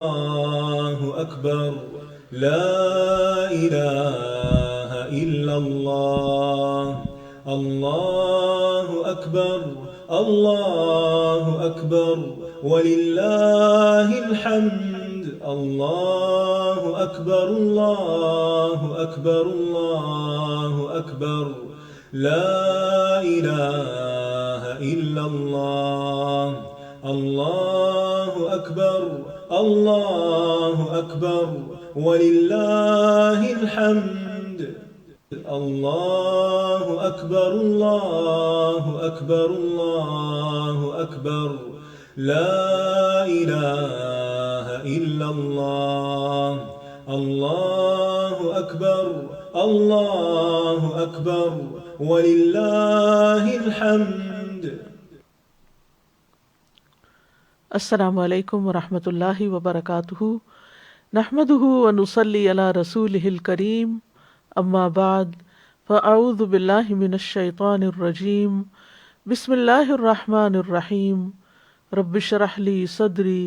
الله أكبر. لا إله إلا الله. الله أكبر. الله أكبر ولله الحمد. الله أكبر. الله أكبر. الله أكبر. لا إله إلا الله. الله أكبر. الله أكبر ولله الحمد. الله أكبر. الله أكبر. الله أكبر. لا إله إلا الله. الله أكبر. الله أكبر ولله الحمد. السلام علیکم ورحمۃ اللہ وبرکاتہ، نحمدہ ونصلی علی رسولہ الکریم، اما بعد فاعوذ باللہ من الشیطان الرجیم، بسم اللہ الرحمن الرحیم، رب اشرح لی صدری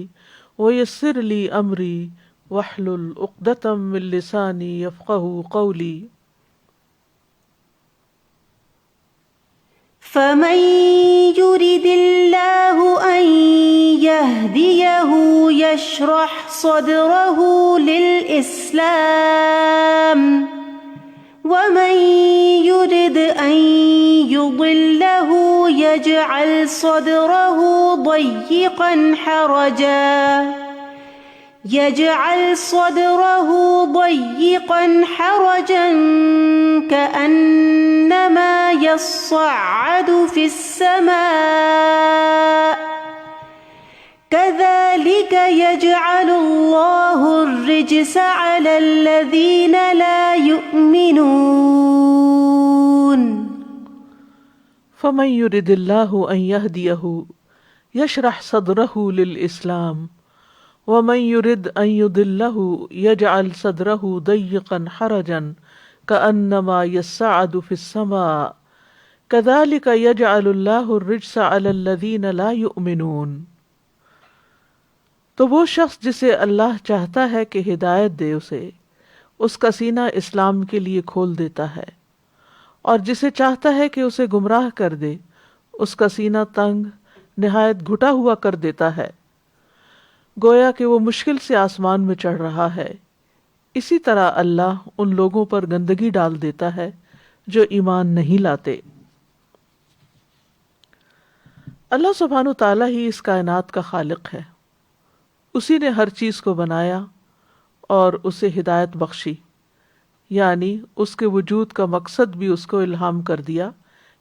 ویسر لی امری واحلل عقدۃ من لسانی یفقہوا قولی۔ فمن يرد الله أن يهديه يشرح صدره للإسلام ومن يرد أن يضله يجعل صدره ضيقا حرجا كأنما يصعد في السماء كذلك يجعل الله الرجس على الذين لا يؤمنون۔ فمن يرد الله أن يهديه يشرح صدره للإسلام ومن يرد أن يضله يجعل صدره ضيقا حرجا كأنما يصعد في السماء كذلك يجعل الله الرجس على الذين لا يؤمنون۔ تو وہ شخص جسے اللہ چاہتا ہے کہ ہدایت دے اس کا سینہ اسلام کے لیے کھول دیتا ہے، اور جسے چاہتا ہے کہ اسے گمراہ کر دے اس کا سینہ تنگ نہایت گھٹا ہوا کر دیتا ہے، گویا کہ وہ مشکل سے آسمان میں چڑھ رہا ہے۔ اسی طرح اللہ ان لوگوں پر گندگی ڈال دیتا ہے جو ایمان نہیں لاتے۔ اللہ سبحانہ تعالیٰ ہی اس کائنات کا خالق ہے، اسی نے ہر چیز کو بنایا اور اسے ہدایت بخشی، یعنی اس کے وجود کا مقصد بھی اس کو الہام کر دیا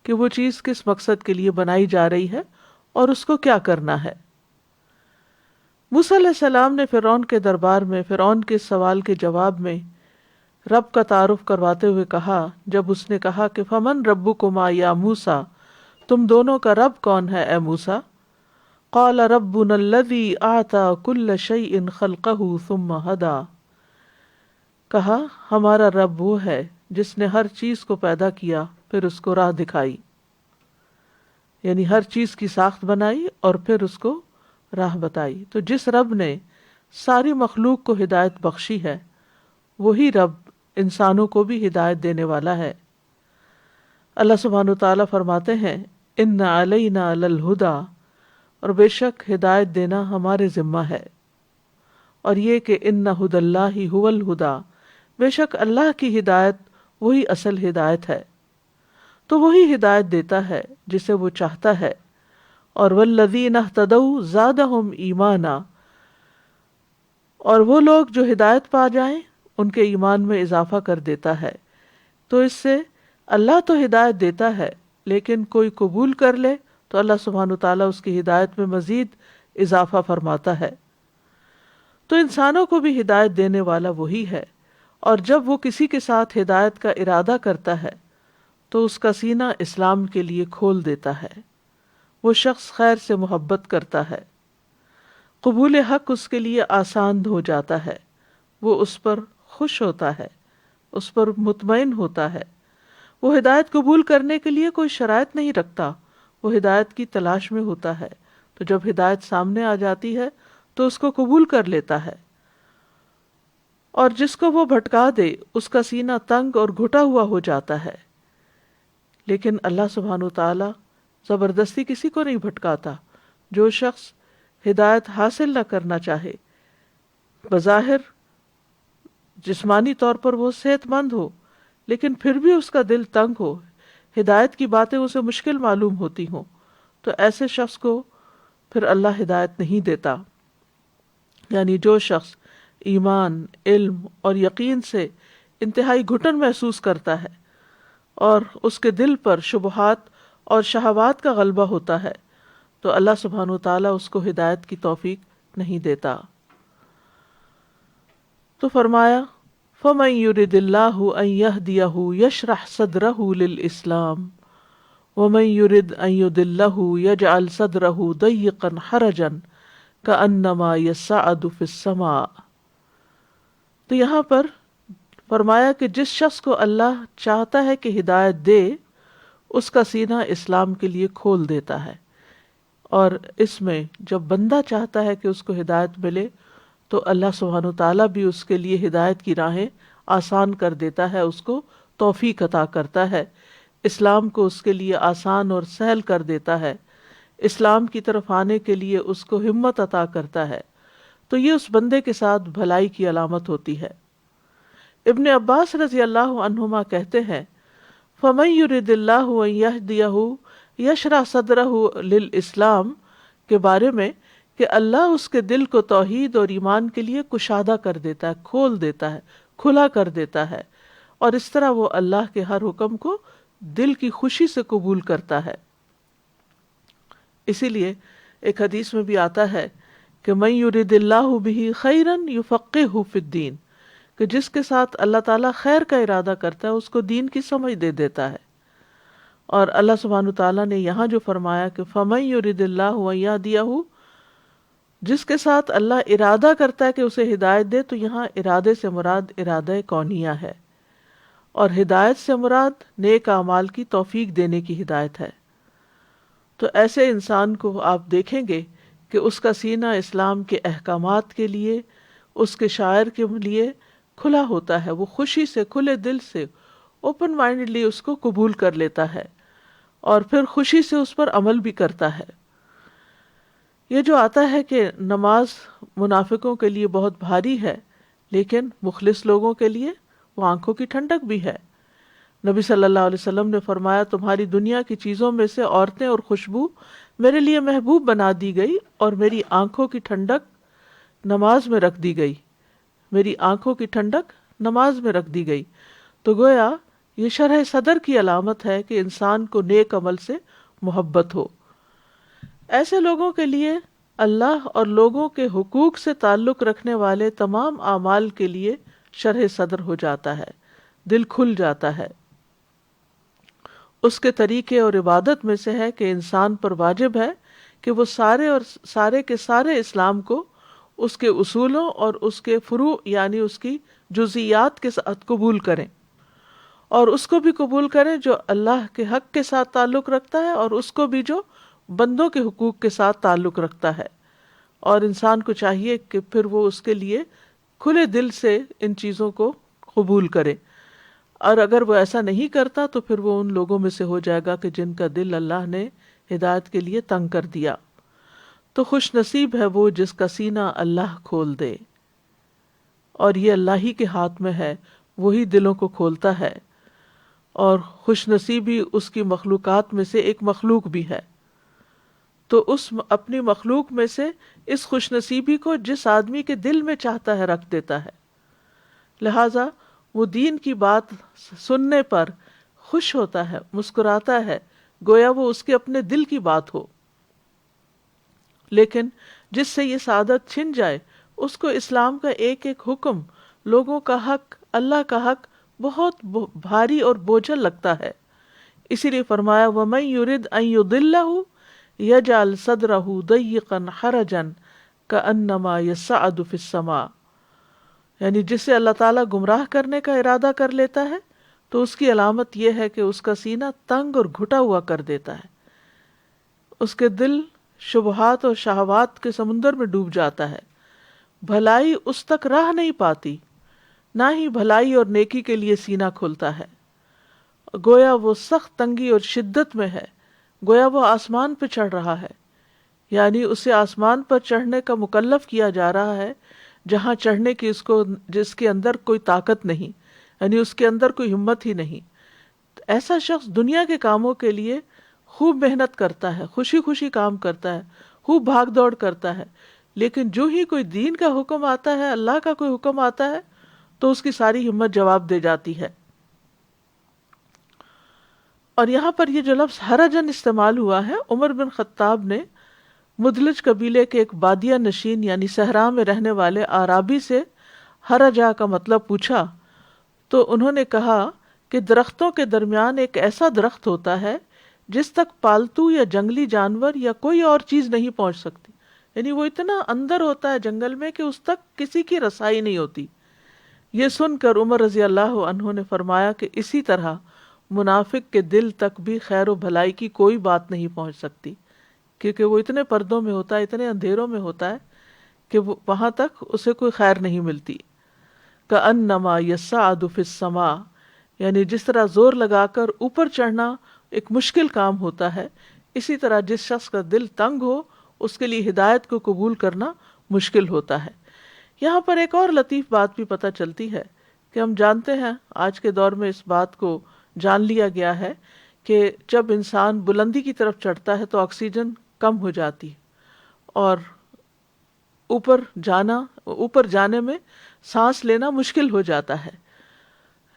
کہ وہ چیز کس مقصد کے لیے بنائی جا رہی ہے اور اس کو کیا کرنا ہے۔ موسیٰ علیہ السلام نے فرعون کے دربار میں فرعون کے سوال کے جواب میں رب کا تعارف کرواتے ہوئے کہا، جب اس نے کہا کہ فمن ربکما یا موسیٰ، تم دونوں کا رب کون ہے اے موسیٰ؟ قال ربنا الذی اعطی کل شیء خلقہ ثم ہدی، کہا ہمارا رب وہ ہے جس نے ہر چیز کو پیدا کیا پھر اس کو راہ دکھائی، یعنی ہر چیز کی ساخت بنائی اور پھر اس کو راہ بتائی۔ تو جس رب نے ساری مخلوق کو ہدایت بخشی ہے وہی رب انسانوں کو بھی ہدایت دینے والا ہے۔ اللہ سبحانہ تعالیٰ فرماتے ہیں ان علینا للہدی، اور بے شک ہدایت دینا ہمارے ذمہ ہے، اور یہ کہ ان ھدی اللہ ھو الھدی، بے شک اللہ کی ہدایت وہی اصل ہدایت ہے۔ تو وہی ہدایت دیتا ہے جسے وہ چاہتا ہے، اور والذین اہتدوا زادہم ایمانا، اور وہ لوگ جو ہدایت پا جائیں ان کے ایمان میں اضافہ کر دیتا ہے۔ تو اس سے اللہ تو ہدایت دیتا ہے، لیکن کوئی قبول کر لے تو اللہ سبحانہ تعالیٰ اس کی ہدایت میں مزید اضافہ فرماتا ہے۔ تو انسانوں کو بھی ہدایت دینے والا وہی ہے، اور جب وہ کسی کے ساتھ ہدایت کا ارادہ کرتا ہے تو اس کا سینہ اسلام کے لیے کھول دیتا ہے، وہ شخص خیر سے محبت کرتا ہے، قبول حق اس کے لیے آسان ہو جاتا ہے، وہ اس پر خوش ہوتا ہے، اس پر مطمئن ہوتا ہے۔ وہ ہدایت قبول کرنے کے لیے کوئی شرائط نہیں رکھتا، وہ ہدایت کی تلاش میں ہوتا ہے، تو جب ہدایت سامنے آ جاتی ہے تو اس کو قبول کر لیتا ہے، اور جس کو وہ بھٹکا دے اس کا سینہ تنگ اور گھٹا ہوا ہو جاتا ہے۔ لیکن اللہ سبحانہ وتعالی زبردستی کسی کو نہیں بھٹکاتا۔ جو شخص ہدایت حاصل نہ کرنا چاہے، بظاہر جسمانی طور پر وہ صحت مند ہو لیکن پھر بھی اس کا دل تنگ ہو، ہدایت کی باتیں اسے مشکل معلوم ہوتی ہوں، تو ایسے شخص کو پھر اللہ ہدایت نہیں دیتا۔ یعنی جو شخص ایمان، علم اور یقین سے انتہائی گھٹن محسوس کرتا ہے اور اس کے دل پر شبہات اور شہوات کا غلبہ ہوتا ہے، تو اللہ سبحانہ وتعالیٰ اس کو ہدایت کی توفیق نہیں دیتا۔ تو فرمایا فَمَن يُرِدِ اللَّهُ أَن يَهْدِيَهُ يَشْرَحْ صَدْرَهُ لِلْإِسْلَامِ وَمَن يُرِدْ أَن يُضِلَّهُ يَجْعَلْ صَدْرَهُ ضَيِّقًا حَرَجًا كَأَنَّمَا يَصَّعَّدُ فِي السَّمَاءِ۔ تو یہاں پر فرمایا کہ جس شخص کو اللہ چاہتا ہے کہ ہدایت دے، اس کا سینہ اسلام کے لیے کھول دیتا ہے، اور اس میں جب بندہ چاہتا ہے کہ اس کو ہدایت ملے تو اللہ سبحانہ وتعالیٰ بھی اس کے لیے ہدایت کی راہیں آسان کر دیتا ہے، اس کو توفیق عطا کرتا ہے، اسلام کو اس کے لیے آسان اور سہل کر دیتا ہے، اسلام کی طرف آنے کے لیے اس کو ہمت عطا کرتا ہے۔ تو یہ اس بندے کے ساتھ بھلائی کی علامت ہوتی ہے۔ ابن عباس رضی اللہ عنہما کہتے ہیں فَمَن يُرِدِ اللَّهُ أَن يَهْدِيَهُ يَشْرَحْ صَدْرَهُ لِلْإِسْلَامِ کے بارے میں کہ اللہ اس کے دل کو توحید اور ایمان کے لیے کشادہ کر دیتا ہے، کھول دیتا ہے، کھلا کر دیتا ہے، اور اس طرح وہ اللہ کے ہر حکم کو دل کی خوشی سے قبول کرتا ہے۔ اسی لیے ایک حدیث میں بھی آتا ہے کہ مَن يُرِدِ اللَّهُ بِهِ خَيْرًا يُفَقِّهْهُ فِي الدِّينِ، کہ جس کے ساتھ اللہ تعالیٰ خیر کا ارادہ کرتا ہے اس کو دین کی سمجھ دے دیتا ہے۔ اور اللہ سبحانہ تعالیٰ نے یہاں جو فرمایا کہ فَمَن يُرِدِ اللَّهُ أَن يَهْدِيَهُ، جس کے ساتھ اللہ ارادہ کرتا ہے کہ اسے ہدایت دے، تو یہاں ارادے سے مراد ارادہ کونیہ ہے، اور ہدایت سے مراد نیک اعمال کی توفیق دینے کی ہدایت ہے۔ تو ایسے انسان کو آپ دیکھیں گے کہ اس کا سینہ اسلام کے احکامات کے لیے، اس کے شاعر کے لیے کھلا ہوتا ہے، وہ خوشی سے، کھلے دل سے، اوپن مائنڈلی اس کو قبول کر لیتا ہے، اور پھر خوشی سے اس پر عمل بھی کرتا ہے۔ یہ جو آتا ہے کہ نماز منافقوں کے لیے بہت بھاری ہے، لیکن مخلص لوگوں کے لیے وہ آنکھوں کی ٹھنڈک بھی ہے۔ نبی صلی اللہ علیہ وسلم نے فرمایا تمہاری دنیا کی چیزوں میں سے عورتیں اور خوشبو میرے لیے محبوب بنا دی گئی، اور میری آنکھوں کی ٹھنڈک نماز میں رکھ دی گئی، میری آنکھوں کی ٹھنڈک نماز میں رکھ دی گئی۔ تو گویا یہ شرح صدر کی علامت ہے کہ انسان کو نیک عمل سے محبت ہو۔ ایسے لوگوں کے لیے اللہ اور لوگوں کے حقوق سے تعلق رکھنے والے تمام اعمال کے لیے شرح صدر ہو جاتا ہے، دل کھل جاتا ہے۔ اس کے طریقے اور عبادت میں سے ہے کہ انسان پر واجب ہے کہ وہ سارے کے سارے اسلام کو اس کے اصولوں اور اس کے فروع یعنی اس کی جزئیات کے ساتھ قبول کریں، اور اس کو بھی قبول کریں جو اللہ کے حق کے ساتھ تعلق رکھتا ہے، اور اس کو بھی جو بندوں کے حقوق کے ساتھ تعلق رکھتا ہے۔ اور انسان کو چاہیے کہ پھر وہ اس کے لیے کھلے دل سے ان چیزوں کو قبول کرے، اور اگر وہ ایسا نہیں کرتا تو پھر وہ ان لوگوں میں سے ہو جائے گا کہ جن کا دل اللہ نے ہدایت کے لیے تنگ کر دیا۔ تو خوش نصیب ہے وہ جس کا سینہ اللہ کھول دے، اور یہ اللہ ہی کے ہاتھ میں ہے، وہی دلوں کو کھولتا ہے، اور خوش نصیبی اس کی مخلوقات میں سے ایک مخلوق بھی ہے۔ تو اس اپنی مخلوق میں سے اس خوش نصیبی کو جس آدمی کے دل میں چاہتا ہے رکھ دیتا ہے، لہٰذا وہ دین کی بات سننے پر خوش ہوتا ہے، مسکراتا ہے، گویا وہ اس کے اپنے دل کی بات ہو۔ لیکن جس سے یہ سعادت چھن جائے، اس کو اسلام کا ایک ایک حکم، لوگوں کا حق، اللہ کا حق بہت بھاری اور بوجھل لگتا ہے۔ اسی لیے فرمایا وَمَن يُرِدْ أَن يُضِلَّهُ يَجْعَلْ صَدْرَهُ ضَيِّقًا حَرَجًا كَأَنَّمَا يَصَّعَّدُ فِي السَّمَاءِ، یعنی جسے اللہ تعالیٰ گمراہ کرنے کا ارادہ کر لیتا ہے تو اس کی علامت یہ ہے کہ اس کا سینہ تنگ اور گھٹا ہوا کر دیتا ہے، اس کے دل شبہات اور شہوات کے سمندر میں ڈوب جاتا ہے، بھلائی اس تک راہ نہیں پاتی، نہ ہی بھلائی اور نیکی کے لیے سینہ کھلتا ہے۔ گویا وہ سخت تنگی اور شدت میں ہے، گویا وہ آسمان پہ چڑھ رہا ہے، یعنی اسے آسمان پر چڑھنے کا مکلف کیا جا رہا ہے جہاں چڑھنے کی جس کے اندر کوئی طاقت نہیں، یعنی اس کے اندر کوئی ہمت ہی نہیں۔ ایسا شخص دنیا کے کاموں کے لیے خوب محنت کرتا ہے، خوشی خوشی کام کرتا ہے، خوب بھاگ دوڑ کرتا ہے، لیکن جو ہی کوئی دین کا حکم آتا ہے، اللہ کا کوئی حکم آتا ہے، تو اس کی ساری ہمت جواب دے جاتی ہے۔ اور یہاں پر یہ جو لفظ حرجن استعمال ہوا ہے، عمر بن خطاب نے مدلج قبیلے کے ایک بادیہ نشین یعنی صحرا میں رہنے والے اعرابی سے حرجہ کا مطلب پوچھا، تو انہوں نے کہا کہ درختوں کے درمیان ایک ایسا درخت ہوتا ہے جس تک پالتو یا جنگلی جانور یا کوئی اور چیز نہیں پہنچ سکتی، یعنی وہ اتنا اندر ہوتا ہے جنگل میں کہ اس تک کسی کی رسائی نہیں ہوتی۔ یہ سن کر عمر رضی اللہ عنہ نے فرمایا کہ اسی طرح منافق کے دل تک بھی خیر و بھلائی کی کوئی بات نہیں پہنچ سکتی، کیونکہ وہ اتنے پردوں میں ہوتا ہے، اتنے اندھیروں میں ہوتا ہے کہ وہاں تک اسے کوئی خیر نہیں ملتی۔ کأنما یصعد فی السماء، یعنی جس طرح زور لگا کر اوپر چڑھنا ایک مشکل کام ہوتا ہے، اسی طرح جس شخص کا دل تنگ ہو اس کے لیے ہدایت کو قبول کرنا مشکل ہوتا ہے۔ یہاں پر ایک اور لطیف بات بھی پتہ چلتی ہے کہ ہم جانتے ہیں آج کے دور میں اس بات کو جان لیا گیا ہے کہ جب انسان بلندی کی طرف چڑھتا ہے تو آکسیجن کم ہو جاتی اور اوپر جانے میں سانس لینا مشکل ہو جاتا ہے۔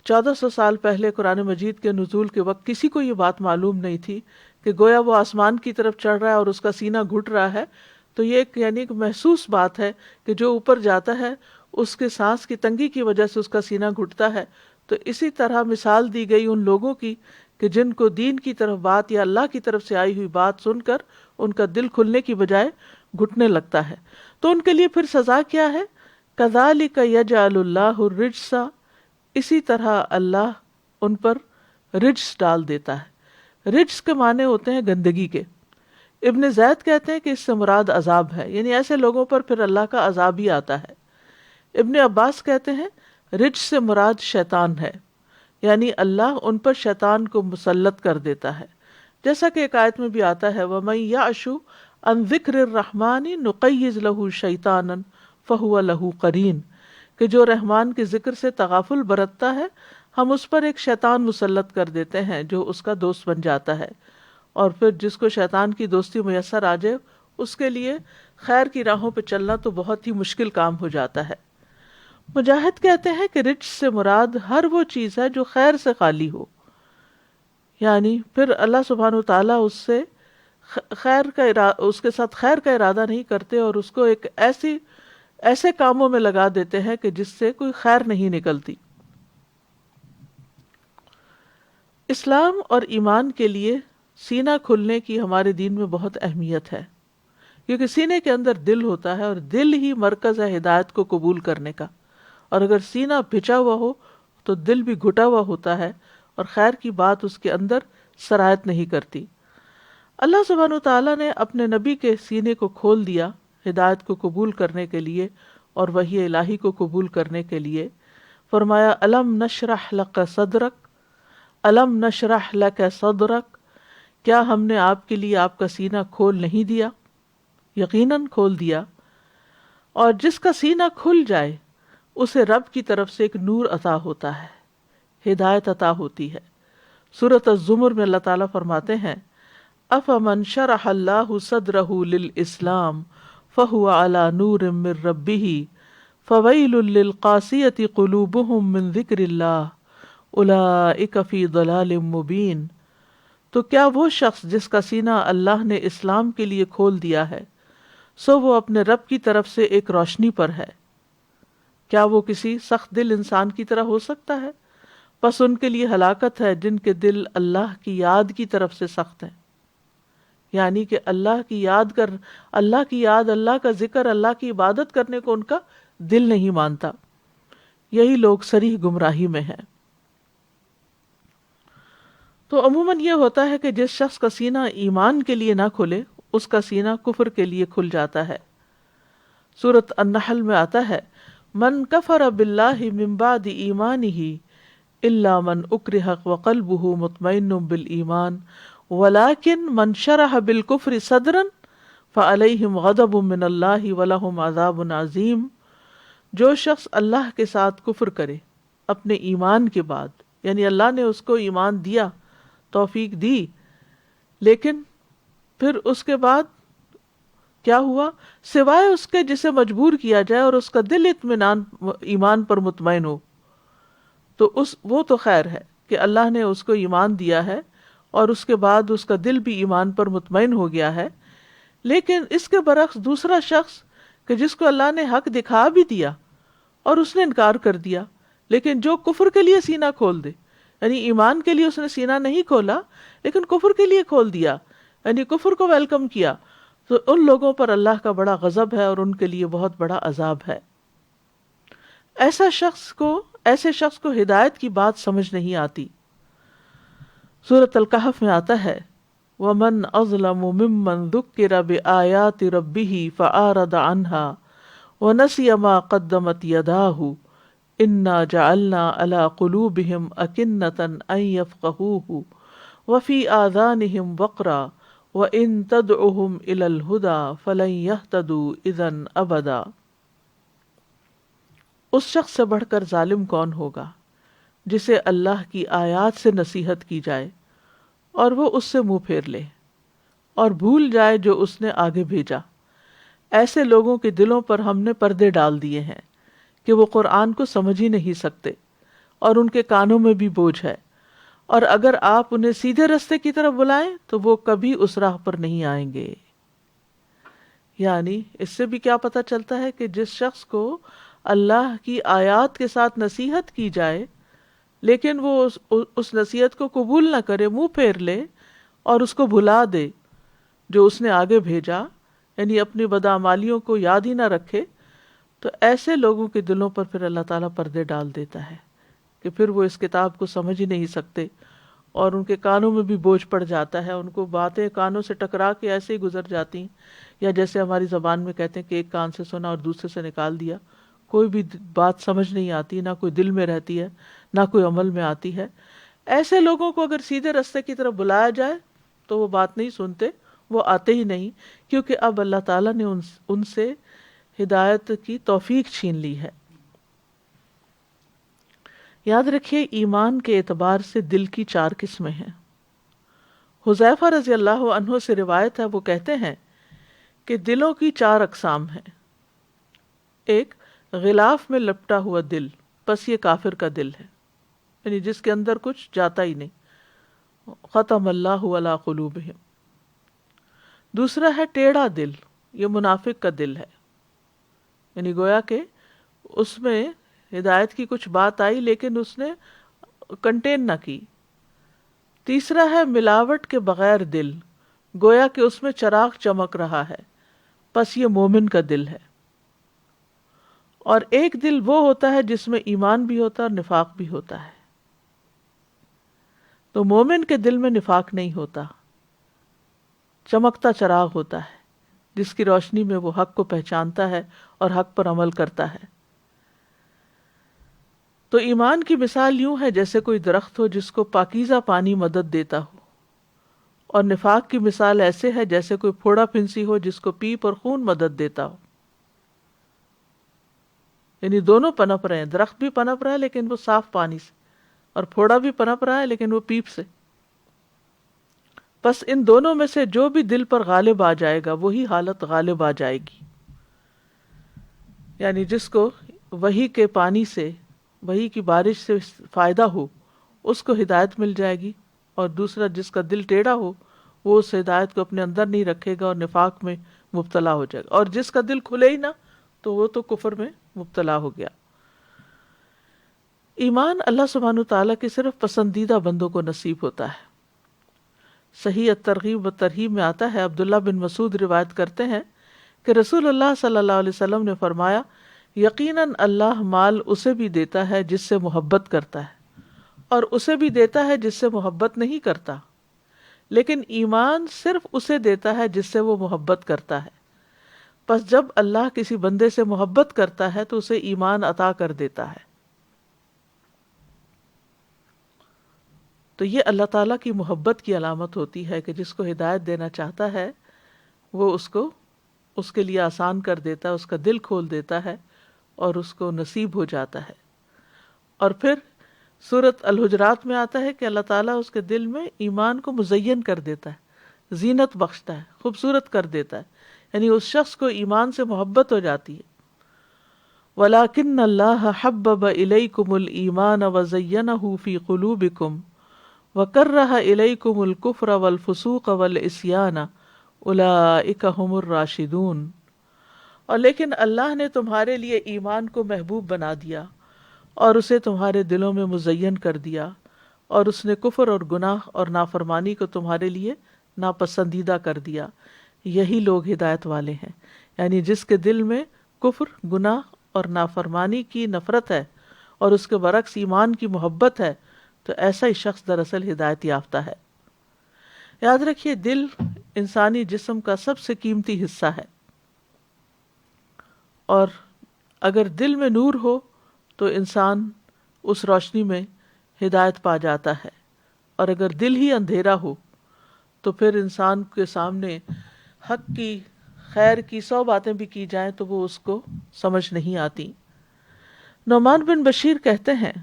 1400 سال پہلے قرآن مجید کے نزول کے وقت کسی کو یہ بات معلوم نہیں تھی کہ گویا وہ آسمان کی طرف چڑھ رہا ہے اور اس کا سینہ گھٹ رہا ہے، تو یہ ایک محسوس بات ہے کہ جو اوپر جاتا ہے اس کے سانس کی تنگی کی وجہ سے اس کا سینہ گھٹتا ہے۔ تو اسی طرح مثال دی گئی ان لوگوں کی کہ جن کو دین کی طرف بات یا اللہ کی طرف سے آئی ہوئی بات سن کر ان کا دل کھلنے کی بجائے گھٹنے لگتا ہے، تو ان کے لیے پھر سزا کیا ہے؟ کذالک یجعل اللہ الرجس، اسی طرح اللہ ان پر رجس ڈال دیتا ہے۔ رجس کے معنی ہوتے ہیں گندگی کے۔ ابن زید کہتے ہیں کہ اس سے مراد عذاب ہے، یعنی ایسے لوگوں پر پھر اللہ کا عذاب ہی آتا ہے۔ ابن عباس کہتے ہیں رجس سے مراد شیطان ہے، یعنی اللہ ان پر شیطان کو مسلط کر دیتا ہے، جیسا کہ ایک آیت میں بھی آتا ہے وَمَن يَعْشُ عَن ذِكْرِ الرَّحْمَنِ نُقَيِّضْ لَهُ شَيْطَانًا فَهُوَ لَهُ قَرِينٌ، کہ جو رحمان کے ذکر سے تغافل برتتا ہے ہم اس پر ایک شیطان مسلط کر دیتے ہیں جو اس کا دوست بن جاتا ہے، اور پھر جس کو شیطان کی دوستی میسر آ جائے اس کے لیے خیر کی راہوں پہ چلنا تو بہت ہی مشکل کام ہو جاتا ہے۔ مجاہد کہتے ہیں کہ رجس سے مراد ہر وہ چیز ہے جو خیر سے خالی ہو، یعنی پھر اللہ سبحانہ وتعالیٰ اس سے اس کے ساتھ خیر کا ارادہ نہیں کرتے اور اس کو ایک ایسے کاموں میں لگا دیتے ہیں کہ جس سے کوئی خیر نہیں نکلتی۔ اسلام اور ایمان کے لیے سینہ کھلنے کی ہمارے دین میں بہت اہمیت ہے، کیونکہ سینے کے اندر دل ہوتا ہے اور دل ہی مرکز ہے ہدایت کو قبول کرنے کا، اور اگر سینہ بھچا ہوا ہو تو دل بھی گھٹا ہوا ہوتا ہے اور خیر کی بات اس کے اندر سرایت نہیں کرتی۔ اللہ سبحانہ وتعالیٰ نے اپنے نبی کے سینے کو کھول دیا ہدایت کو قبول کرنے کے لیے اور وحی الہی کو قبول کرنے کے لیے۔ فرمایا الم نشرح لک صدرک، الم نشرح لک صدرک، کیا ہم نے آپ کے لیے آپ کا سینہ کھول نہیں دیا؟ یقیناً کھول دیا۔ اور جس کا سینہ کھل جائے اسے رب کی طرف سے ایک نور عطا ہوتا ہے، ہدایت عطا ہوتی ہے۔ سورۃ الزمر میں اللہ تعالیٰ فرماتے ہیں افمن شرح اللہ صدرہ للاسلام فہو علی نور من ربہ فویل للقاسیۃ قلوبہم من ذکر اللہ اولئک فی ضلال مبین۔ تو کیا وہ شخص جس کا سینہ اللہ نے اسلام کے لیے کھول دیا ہے سو وہ اپنے رب کی طرف سے ایک روشنی پر ہے، کیا وہ کسی سخت دل انسان کی طرح ہو سکتا ہے؟ پس ان کے لیے ہلاکت ہے جن کے دل اللہ کی یاد کی طرف سے سخت ہیں، یعنی کہ اللہ کی یاد، اللہ کا ذکر، اللہ کی عبادت کرنے کو ان کا دل نہیں مانتا۔ یہی لوگ صریح گمراہی میں ہیں۔ تو عموماً یہ ہوتا ہے کہ جس شخص کا سینہ ایمان کے لیے نہ کھلے اس کا سینہ کفر کے لیے کھل جاتا ہے۔ سورۃ النحل میں آتا ہے من کفر باللہ من بعد ایمانہ الا من اکرہ وقلبہ مطمئن بالایمان ولکن من شرح بالکفر صدرا فعلیہم غضب من اللہ ولہم عذاب عظیم۔ جو شخص اللہ کے ساتھ کفر کرے اپنے ایمان کے بعد، یعنی اللہ نے اس کو ایمان دیا، توفیق دی، لیکن پھر اس کے بعد کیا ہوا؟ سوائے اس کے جسے مجبور کیا جائے اور اس کا دل اطمینان ایمان پر مطمئن ہو، تو وہ تو خیر ہے کہ اللہ نے اس کو ایمان دیا ہے اور اس کے بعد اس کا دل بھی ایمان پر مطمئن ہو گیا ہے۔ لیکن اس کے برعکس دوسرا شخص کہ جس کو اللہ نے حق دکھا بھی دیا اور اس نے انکار کر دیا، لیکن جو کفر کے لیے سینہ کھول دے، یعنی ایمان کے لیے اس نے سینہ نہیں کھولا لیکن کفر کے لیے کھول دیا، یعنی کفر کو ویلکم کیا، تو ان لوگوں پر اللہ کا بڑا غضب ہے اور ان کے لیے بہت بڑا عذاب ہے۔ ایسے شخص کو ہدایت کی بات سمجھ نہیں آتی۔ سورۃ الکہف میں آتا ہے وَمَنْ أَظْلَمُ مِمَّنْ ذُكِّرَ بِآيَاتِ رَبِّهِ فَأَعْرَضَ عَنْهَا وَنَسِيَ مَا قَدَّمَتْ يَدَاهُ إِنَّا جَعَلْنَا عَلَى قُلُوبِهِمْ أَكِنَّةً أَن يَفْقَهُوهُ وَفِي آذَانِهِمْ وَقْرًا وَإِن تَدْعُهُمْ إِلَى الْهُدَى فَلَن يَهْتَدُوا إِذًا أَبَدًا۔ اس شخص سے بڑھ کر ظالم کون ہوگا جسے اللہ کی آیات سے نصیحت کی جائے اور وہ اس سے منہ پھیر لے اور بھول جائے جو اس نے آگے بھیجا۔ ایسے لوگوں کے دلوں پر ہم نے پردے ڈال دیے ہیں کہ وہ قرآن کو سمجھ ہی نہیں سکتے اور ان کے کانوں میں بھی بوجھ ہے، اور اگر آپ انہیں سیدھے رستے کی طرف بلائیں تو وہ کبھی اس راہ پر نہیں آئیں گے۔ یعنی اس سے بھی کیا پتہ چلتا ہے کہ جس شخص کو اللہ کی آیات کے ساتھ نصیحت کی جائے لیکن وہ اس نصیحت کو قبول نہ کرے، منہ پھیر لے اور اس کو بھلا دے جو اس نے آگے بھیجا، یعنی اپنی بدعمالیوں کو یاد ہی نہ رکھے، تو ایسے لوگوں کے دلوں پر پھر اللہ تعالیٰ پردے ڈال دیتا ہے کہ پھر وہ اس کتاب کو سمجھ ہی نہیں سکتے اور ان کے کانوں میں بھی بوجھ پڑ جاتا ہے، ان کو باتیں کانوں سے ٹکرا کے ایسے ہی گزر جاتی ہیں، یا جیسے ہماری زبان میں کہتے ہیں کہ ایک کان سے سنا اور دوسرے سے نکال دیا، کوئی بھی بات سمجھ نہیں آتی، نہ کوئی دل میں رہتی ہے نہ کوئی عمل میں آتی ہے۔ ایسے لوگوں کو اگر سیدھے راستے کی طرف بلایا جائے تو وہ بات نہیں سنتے، وہ آتے ہی نہیں، کیونکہ اب اللہ تعالیٰ نے ان سے ہدایت کی توفیق چھین لی ہے۔ یاد رکھیے ایمان کے اعتبار سے دل کی 4 قسمیں ہیں۔ حذیفہ رضی اللہ عنہ سے روایت ہے، وہ کہتے ہیں کہ دلوں کی 4 اقسام ہیں۔ ایک غلاف میں لپٹا ہوا دل، بس یہ کافر کا دل ہے، یعنی جس کے اندر کچھ جاتا ہی نہیں، ختم اللہ علی قلوبہم۔ دوسرا ہے ٹیڑھا دل، یہ منافق کا دل ہے، یعنی گویا کہ اس میں ہدایت کی کچھ بات آئی لیکن اس نے کنٹین نہ کی۔ تیسرا ہے ملاوٹ کے بغیر دل، گویا کہ اس میں چراغ چمک رہا ہے، بس یہ مومن کا دل ہے۔ اور ایک دل وہ ہوتا ہے جس میں ایمان بھی ہوتا ہے اور نفاق بھی ہوتا ہے۔ تو مومن کے دل میں نفاق نہیں ہوتا، چمکتا چراغ ہوتا ہے جس کی روشنی میں وہ حق کو پہچانتا ہے اور حق پر عمل کرتا ہے۔ تو ایمان کی مثال یوں ہے جیسے کوئی درخت ہو جس کو پاکیزہ پانی مدد دیتا ہو، اور نفاق کی مثال ایسے ہے جیسے کوئی پھوڑا پھنسی ہو جس کو پیپ اور خون مدد دیتا ہو۔ یعنی دونوں پنپ رہے ہیں، درخت بھی پنپ رہا ہے لیکن وہ صاف پانی سے، اور پھوڑا بھی پنپ رہا ہے لیکن وہ پیپ سے۔ بس ان دونوں میں سے جو بھی دل پر غالب آ جائے گا وہی حالت غالب آ جائے گی۔ یعنی جس کو وحی کے پانی سے، وحی کی بارش سے فائدہ ہو، اس کو ہدایت مل جائے گی، اور دوسرا جس کا دل ٹیڑھا ہو وہ اس ہدایت کو اپنے اندر نہیں رکھے گا اور نفاق میں مبتلا ہو جائے گا، اور جس کا دل کھلے ہی نہ تو وہ تو کفر میں مبتلا ہو گیا۔ ایمان اللہ سبحانہ تعالیٰ کے صرف پسندیدہ بندوں کو نصیب ہوتا ہے۔ صحیح الترغیب و ترہیب میں آتا ہے، عبداللہ بن مسعود روایت کرتے ہیں کہ رسول اللہ صلی اللہ علیہ وسلم نے فرمایا، یقیناً اللہ مال اسے بھی دیتا ہے جس سے محبت کرتا ہے، اور اسے بھی دیتا ہے جس سے محبت نہیں کرتا، لیکن ایمان صرف اسے دیتا ہے جس سے وہ محبت کرتا ہے. پس جب اللہ کسی بندے سے محبت کرتا ہے تو اسے ایمان عطا کر دیتا ہے. تو یہ اللہ تعالیٰ کی محبت کی علامت ہوتی ہے کہ جس کو ہدایت دینا چاہتا ہے وہ اس کے لیے آسان کر دیتا ہے، اس کا دل کھول دیتا ہے اور اس کو نصیب ہو جاتا ہے. اور پھر سورۃ الحجرات میں آتا ہے کہ اللہ تعالیٰ اس کے دل میں ایمان کو مزین کر دیتا ہے، زینت بخشتا ہے، خوبصورت کر دیتا ہے، یعنی اس شخص کو ایمان سے محبت ہو جاتی ہے. وَلَكِنَّ اللَّهَ حَبَّبَ إِلَيْكُمُ الْإِيمَانَ وَزَيَّنَهُ فِي قُلُوبِكُمْ وَكَرَّهَ إِلَيْكُمُ الْكُفْرَ وَالْفُسُوقَ وَالْعِصْيَانَ أُولَئِكَ هُمُ الرَّاشِدُونَ. اور لیکن اللہ نے تمہارے لیے ایمان کو محبوب بنا دیا اور اسے تمہارے دلوں میں مزین کر دیا، اور اس نے کفر اور گناہ اور نافرمانی کو تمہارے لیے ناپسندیدہ کر دیا. یہی لوگ ہدایت والے ہیں. یعنی جس کے دل میں کفر، گناہ اور نافرمانی کی نفرت ہے اور اس کے برعکس ایمان کی محبت ہے تو ایسا ہی شخص دراصل ہدایت یافتہ ہے. یاد رکھیے دل انسانی جسم کا سب سے قیمتی حصہ ہے، اور اگر دل میں نور ہو تو انسان اس روشنی میں ہدایت پا جاتا ہے، اور اگر دل ہی اندھیرا ہو تو پھر انسان کے سامنے حق کی، خیر کی 100 باتیں بھی کی جائیں تو وہ اس کو سمجھ نہیں آتی. نعمان بن بشیر کہتے ہیں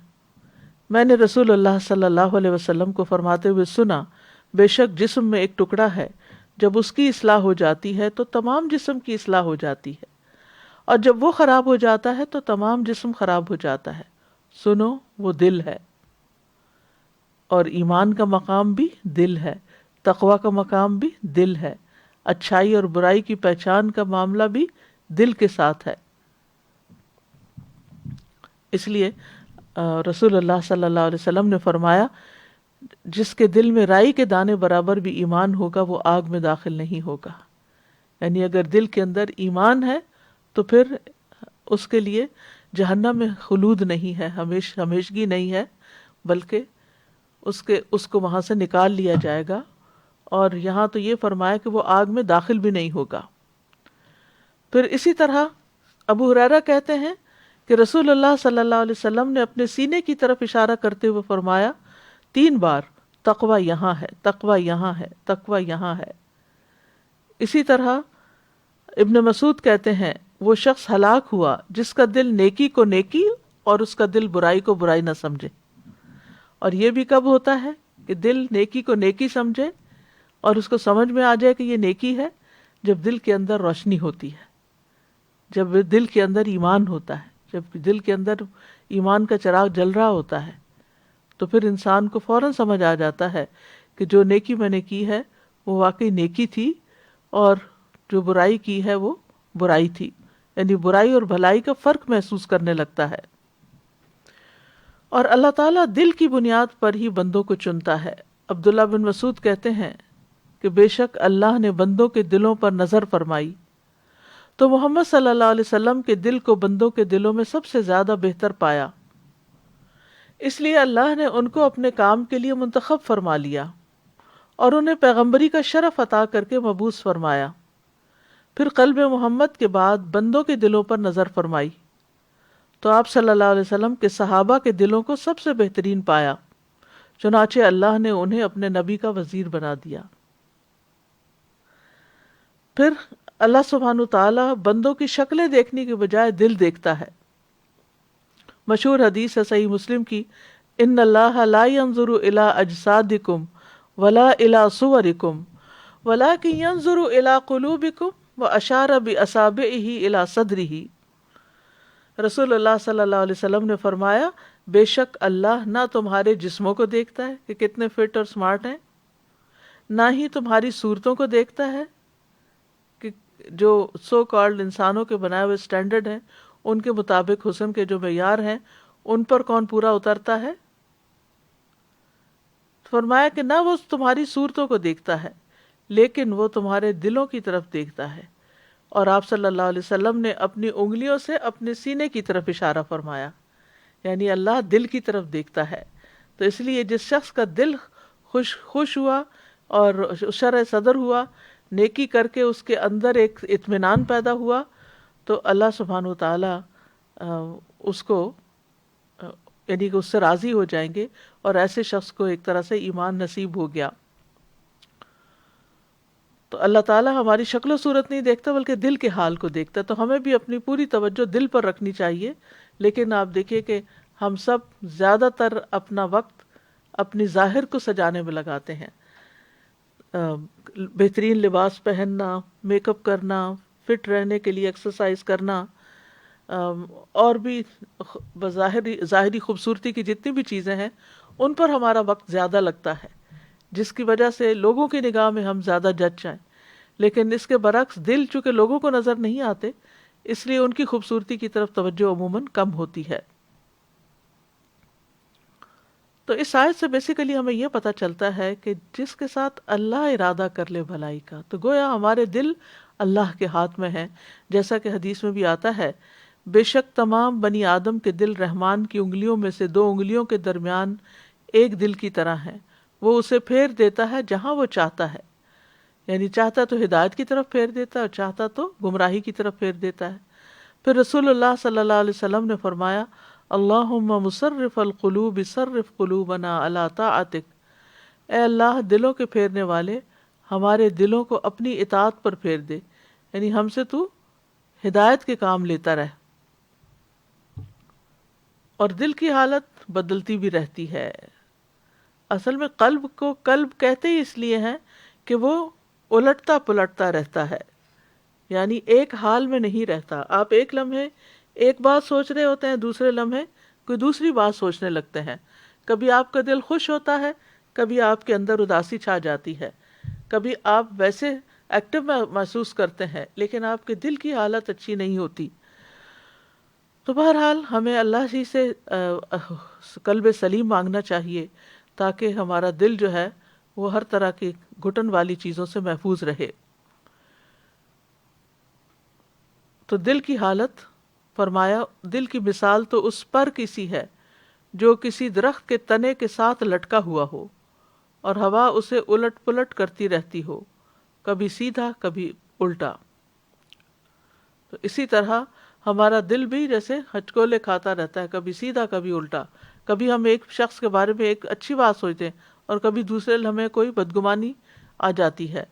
میں نے رسول اللہ صلی اللہ علیہ وسلم کو فرماتے ہوئے سنا، بے شک جسم میں ایک ٹکڑا ہے، جب اس کی اصلاح ہو جاتی ہے تو تمام جسم کی اصلاح ہو جاتی ہے، اور جب وہ خراب ہو جاتا ہے تو تمام جسم خراب ہو جاتا ہے. سنو وہ دل ہے، اور ایمان کا مقام بھی دل ہے، تقوی کا مقام بھی دل ہے، اچھائی اور برائی کی پہچان کا معاملہ بھی دل کے ساتھ ہے. اس لیے رسول اللہ صلی اللہ علیہ وسلم نے فرمایا جس کے دل میں رائی کے دانے برابر بھی ایمان ہوگا وہ آگ میں داخل نہیں ہوگا. یعنی اگر دل کے اندر ایمان ہے تو پھر اس کے لیے جہنم میں خلود نہیں ہے، ہمیشگی نہیں ہے، بلکہ اس کو وہاں سے نکال لیا جائے گا. اور یہاں تو یہ فرمایا کہ وہ آگ میں داخل بھی نہیں ہوگا. پھر اسی طرح ابو ہریرہ کہتے ہیں کہ رسول اللہ صلی اللہ علیہ وسلم نے اپنے سینے کی طرف اشارہ کرتے ہوئے فرمایا 3 بار تقوی یہاں ہے، تقوی یہاں ہے، تقوی یہاں ہے. اسی طرح ابن مسعود کہتے ہیں وہ شخص ہلاک ہوا جس کا دل نیکی کو نیکی اور اس کا دل برائی کو برائی نہ سمجھے. اور یہ بھی کب ہوتا ہے کہ دل نیکی کو نیکی سمجھے اور اس کو سمجھ میں آ جائے کہ یہ نیکی ہے؟ جب دل کے اندر روشنی ہوتی ہے، جب دل کے اندر ایمان ہوتا ہے، جب دل کے اندر ایمان کا چراغ جل رہا ہوتا ہے تو پھر انسان کو فوراً سمجھ آ جاتا ہے کہ جو نیکی میں نے کی ہے وہ واقعی نیکی تھی، اور جو برائی کی ہے وہ برائی تھی. یعنی برائی اور بھلائی کا فرق محسوس کرنے لگتا ہے. اور اللہ تعالیٰ دل کی بنیاد پر ہی بندوں کو چنتا ہے. عبداللہ بن مسعود کہتے ہیں کہ بے شک اللہ نے بندوں کے دلوں پر نظر فرمائی تو محمد صلی اللہ علیہ وسلم کے دل کو بندوں کے دلوں میں سب سے زیادہ بہتر پایا، اس لیے اللہ نے ان کو اپنے کام کے لیے منتخب فرما لیا اور انہیں پیغمبری کا شرف عطا کر کے مبعوث فرمایا. پھر قلب محمد کے بعد بندوں کے دلوں پر نظر فرمائی تو آپ صلی اللہ علیہ وسلم کے صحابہ کے دلوں کو سب سے بہترین پایا، چنانچہ اللہ نے انہیں اپنے نبی کا وزیر بنا دیا. پھر اللہ سبحانہ تعالیٰ بندوں کی شکلیں دیکھنے کے بجائے دل دیکھتا ہے. مشہور حدیث ہے صحیح مسلم کی، ان اللہ لا ينظر الى اجسادکم ولا الى صورکم ولکن ينظر الى قلوبکم واشار باصابعہ الى صدرہ. رسول اللہ صلی اللہ علیہ وسلم نے فرمایا بے شک اللہ نہ تمہارے جسموں کو دیکھتا ہے کہ کتنے فٹ اور سمارٹ ہیں، نہ ہی تمہاری صورتوں کو دیکھتا ہے کہ جو سو کالڈ انسانوں کے بنائے ہوئے سٹینڈرڈ ہیں ان کے مطابق حسن کے جو معیار ہیں ان پر کون پورا اترتا ہے. فرمایا کہ نہ وہ تمہاری صورتوں کو دیکھتا ہے لیکن وہ تمہارے دلوں کی طرف دیکھتا ہے. اور آپ صلی اللہ علیہ وسلم نے اپنی انگلیوں سے اپنے سینے کی طرف اشارہ فرمایا، یعنی اللہ دل کی طرف دیکھتا ہے. تو اس لیے جس شخص کا دل خوش ہوا اور شرح صدر ہوا، نیکی کر کے اس کے اندر ایک اطمینان پیدا ہوا، تو اللہ سبحانہ و تعالیٰ اس کو یعنی کہ اس سے راضی ہو جائیں گے، اور ایسے شخص کو ایک طرح سے ایمان نصیب ہو گیا۔ تو اللہ تعالیٰ ہماری شکل و صورت نہیں دیکھتا بلکہ دل کے حال کو دیکھتا ہے، تو ہمیں بھی اپنی پوری توجہ دل پر رکھنی چاہیے۔ لیکن آپ دیکھیے کہ ہم سب زیادہ تر اپنا وقت اپنی ظاہر کو سجانے میں لگاتے ہیں، بہترین لباس پہننا، میک اپ کرنا، فٹ رہنے کے لیے ایکسرسائز کرنا، اور بھی ظاہری خوبصورتی کی جتنی بھی چیزیں ہیں ان پر ہمارا وقت زیادہ لگتا ہے، جس کی وجہ سے لوگوں کی نگاہ میں ہم زیادہ جج جائیں۔ لیکن اس کے برعکس دل چونکہ لوگوں کو نظر نہیں آتے، اس لیے ان کی خوبصورتی کی طرف توجہ عموماً کم ہوتی ہے۔ تو اس آیت سے بیسیکلی ہمیں یہ پتہ چلتا ہے کہ جس کے ساتھ اللہ ارادہ کر لے بھلائی کا، تو گویا ہمارے دل اللہ کے ہاتھ میں ہیں، جیسا کہ حدیث میں بھی آتا ہے، بے شک تمام بنی آدم کے دل رحمان کی انگلیوں میں سے 2 انگلیوں کے درمیان ایک دل کی طرح ہیں، وہ اسے پھیر دیتا ہے جہاں وہ چاہتا ہے، یعنی چاہتا تو ہدایت کی طرف پھیر دیتا ہے اور چاہتا تو گمراہی کی طرف پھیر دیتا ہے۔ پھر رسول اللہ صلی اللہ علیہ وسلم نے فرمایا، اللہم مصرف القلوب صرف قلوبنا علی طاعتک، اے اللہ دلوں کے پھیرنے والے، ہمارے دلوں کو اپنی اطاعت پر پھیر دے، یعنی ہم سے تو ہدایت کے کام لیتا رہ۔ اور دل کی حالت بدلتی بھی رہتی ہے۔ اصل میں قلب کو قلب کہتے ہی اس لیے ہیں کہ وہ الٹتا پلٹتا رہتا ہے، یعنی ایک حال میں نہیں رہتا۔ آپ ایک لمحے ایک بات سوچ رہے ہوتے ہیں، دوسرے لمحے کوئی دوسری بات سوچنے لگتے ہیں۔ کبھی آپ کا دل خوش ہوتا ہے، کبھی آپ کے اندر اداسی چھا جاتی ہے، کبھی آپ ویسے ایکٹیو محسوس کرتے ہیں لیکن آپ کے دل کی حالت اچھی نہیں ہوتی۔ تو بہرحال ہمیں اللہ ہی سے قلب سلیم مانگنا چاہیے تاکہ ہمارا دل جو ہے وہ ہر طرح کی گھٹن والی چیزوں سے محفوظ رہے۔ تو دل کی حالت فرمایا، دل کی مثال تو اس پر کسی ہے جو کسی درخت کے تنے کے ساتھ لٹکا ہوا ہو اور ہوا اسے الٹ پلٹ کرتی رہتی ہو، کبھی سیدھا کبھی الٹا۔ تو اسی طرح ہمارا دل بھی جیسے ہچکولے کھاتا رہتا ہے، کبھی سیدھا کبھی الٹا۔ کبھی ہم ایک شخص کے بارے میں ایک اچھی بات سوچتے ہیں اور کبھی دوسرے لمحے کوئی بدگمانی آ جاتی ہے۔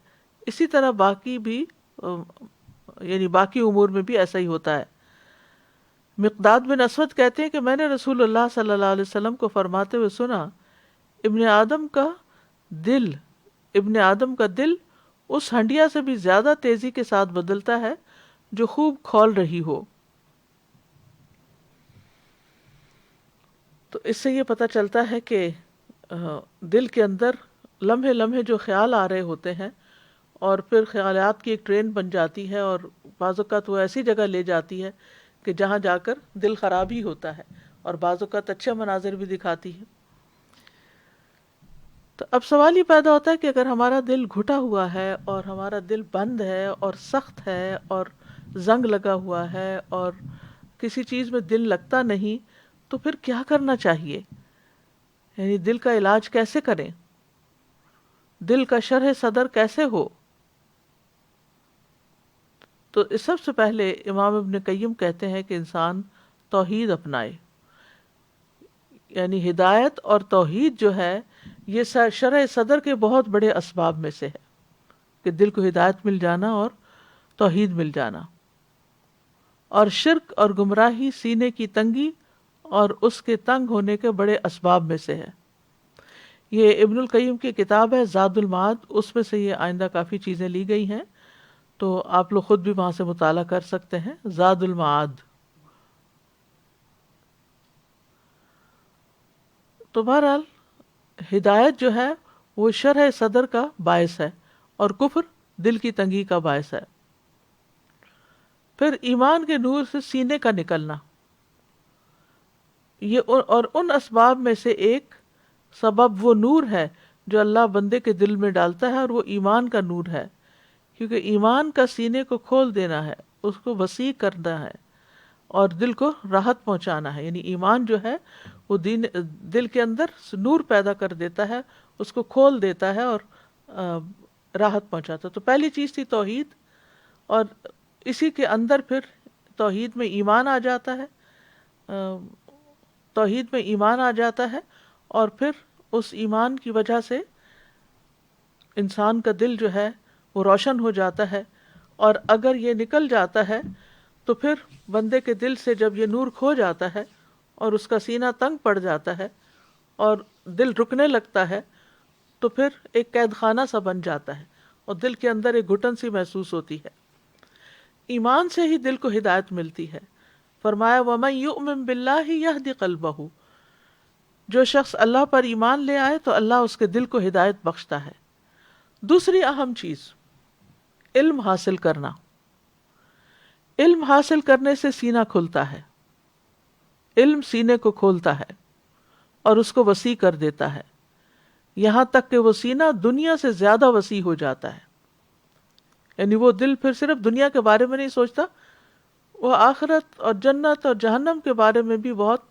اسی طرح باقی بھی یعنی باقی امور میں بھی ایسا ہی ہوتا ہے۔ مقداد بن اسود کہتے ہیں کہ میں نے رسول اللہ صلی اللہ علیہ وسلم کو فرماتے ہوئے سنا، ابن آدم کا دل اس ہنڈیا سے بھی زیادہ تیزی کے ساتھ بدلتا ہے جو خوب کھول رہی ہو۔ تو اس سے یہ پتہ چلتا ہے کہ دل کے اندر لمحے لمحے جو خیال آ رہے ہوتے ہیں اور پھر خیالات کی ایک ٹرین بن جاتی ہے، اور بعض اوقات وہ ایسی جگہ لے جاتی ہے کہ جہاں جا کر دل خراب ہی ہوتا ہے، اور بعض اوقات اچھے مناظر بھی دکھاتی ہے۔ تو اب سوال یہ پیدا ہوتا ہے کہ اگر ہمارا دل گھٹا ہوا ہے اور ہمارا دل بند ہے اور سخت ہے اور زنگ لگا ہوا ہے اور کسی چیز میں دل لگتا نہیں، تو پھر کیا کرنا چاہیے؟ یعنی دل کا علاج کیسے کریں؟ دل کا شرح صدر کیسے ہو؟ تو اس سب سے پہلے امام ابن قیم کہتے ہیں کہ انسان توحید اپنائے، یعنی ہدایت اور توحید جو ہے یہ شرح صدر کے بہت بڑے اسباب میں سے ہے کہ دل کو ہدایت مل جانا اور توحید مل جانا۔ اور شرک اور گمراہی سینے کی تنگی اور اس کے تنگ ہونے کے بڑے اسباب میں سے ہے۔ یہ ابن القیم کی کتاب ہے زاد المعاد، اس میں سے یہ آئندہ کافی چیزیں لی گئی ہیں، تو آپ لوگ خود بھی وہاں سے مطالعہ کر سکتے ہیں، زاد المعاد۔ تو بہرحال ہدایت جو ہے وہ شرح صدر کا باعث ہے اور کفر دل کی تنگی کا باعث ہے۔ پھر ایمان کے نور سے سینے کا نکلنا، یہ اور ان اسباب میں سے ایک سبب وہ نور ہے جو اللہ بندے کے دل میں ڈالتا ہے، اور وہ ایمان کا نور ہے، کیونکہ ایمان کا سینے کو کھول دینا ہے، اس کو وسیع کرنا ہے اور دل کو راحت پہنچانا ہے۔ یعنی ایمان جو ہے وہ دل کے اندر نور پیدا کر دیتا ہے، اس کو کھول دیتا ہے اور راحت پہنچاتا ہے۔ تو پہلی چیز تھی توحید، اور اسی کے اندر پھر توحید میں ایمان آ جاتا ہے، توحید میں ایمان آ جاتا ہے، اور پھر اس ایمان کی وجہ سے انسان کا دل جو ہے وہ روشن ہو جاتا ہے، اور اگر یہ نکل جاتا ہے تو پھر بندے کے دل سے جب یہ نور کھو جاتا ہے اور اس کا سینہ تنگ پڑ جاتا ہے اور دل رکنے لگتا ہے، تو پھر ایک قید خانہ سا بن جاتا ہے اور دل کے اندر ایک گھٹن سی محسوس ہوتی ہے۔ ایمان سے ہی دل کو ہدایت ملتی ہے۔ فرمایا وَمَن يُؤْمِن بِاللَّهِ يَهْدِ قَلْبَهُ، جو شخص اللہ پر ایمان لے آئے تو اللہ اس کے دل کو ہدایت بخشتا ہے۔ دوسری اہم چیز علم حاصل کرنا۔ علم حاصل کرنے سے سینہ کھلتا ہے، علم سینے کو کھولتا ہے اور اس کو وسیع کر دیتا ہے، یہاں تک کہ وہ سینہ دنیا سے زیادہ وسیع ہو جاتا ہے۔ یعنی وہ دل پھر صرف دنیا کے بارے میں نہیں سوچتا، وہ آخرت اور جنت اور جہنم کے بارے میں بھی بہت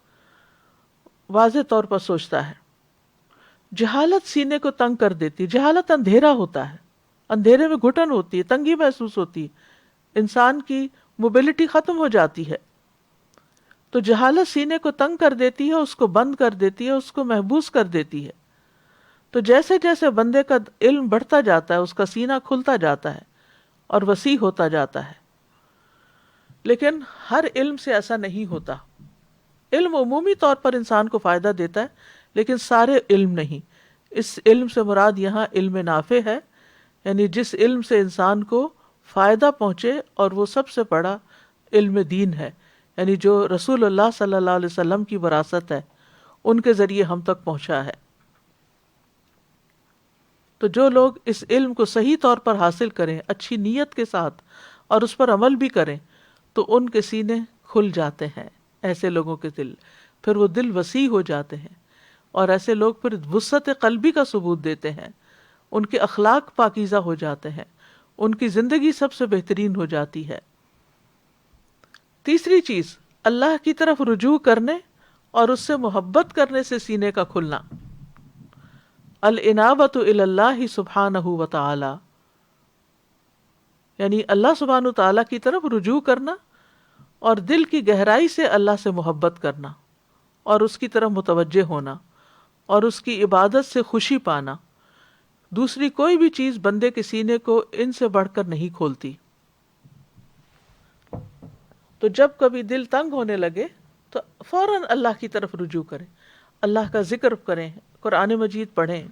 واضح طور پر سوچتا ہے۔ جہالت سینے کو تنگ کر دیتی، جہالت اندھیرا ہوتا ہے، اندھیرے میں گھٹن ہوتی ہے، تنگی محسوس ہوتی ہے، انسان کی موبلٹی ختم ہو جاتی ہے۔ تو جہالت سینے کو تنگ کر دیتی ہے، اس کو بند کر دیتی ہے، اس کو محبوس کر دیتی ہے۔ تو جیسے جیسے بندے کا علم بڑھتا جاتا ہے، اس کا سینہ کھلتا جاتا ہے اور وسیع ہوتا جاتا ہے۔ لیکن ہر علم سے ایسا نہیں ہوتا۔ علم عمومی طور پر انسان کو فائدہ دیتا ہے، لیکن سارے علم نہیں۔ اس علم سے مراد یہاں علم نافع ہے، یعنی جس علم سے انسان کو فائدہ پہنچے، اور وہ سب سے بڑا علم دین ہے، یعنی جو رسول اللہ صلی اللہ علیہ وسلم کی وراثت ہے، ان کے ذریعے ہم تک پہنچا ہے۔ تو جو لوگ اس علم کو صحیح طور پر حاصل کریں، اچھی نیت کے ساتھ، اور اس پر عمل بھی کریں، تو ان کے سینے کھل جاتے ہیں، ایسے لوگوں کے دل، پھر وہ دل وسیع ہو جاتے ہیں، اور ایسے لوگ پھر وسعت قلبی کا ثبوت دیتے ہیں، ان کے اخلاق پاکیزہ ہو جاتے ہیں، ان کی زندگی سب سے بہترین ہو جاتی ہے۔ تیسری چیز اللہ کی طرف رجوع کرنے اور اس سے محبت کرنے سے سینے کا کھلنا۔ الانابۃ الی اللہ سبحانہ وتعالی، یعنی اللہ سبحانہ وتعالی کی طرف رجوع کرنا اور دل کی گہرائی سے اللہ سے محبت کرنا اور اس کی طرف متوجہ ہونا اور اس کی عبادت سے خوشی پانا۔ دوسری کوئی بھی چیز بندے کے سینے کو ان سے بڑھ کر نہیں کھولتی۔ تو جب کبھی دل تنگ ہونے لگے تو فوراً اللہ کی طرف رجوع کریں، اللہ کا ذکر کریں، قرآن مجید پڑھیں،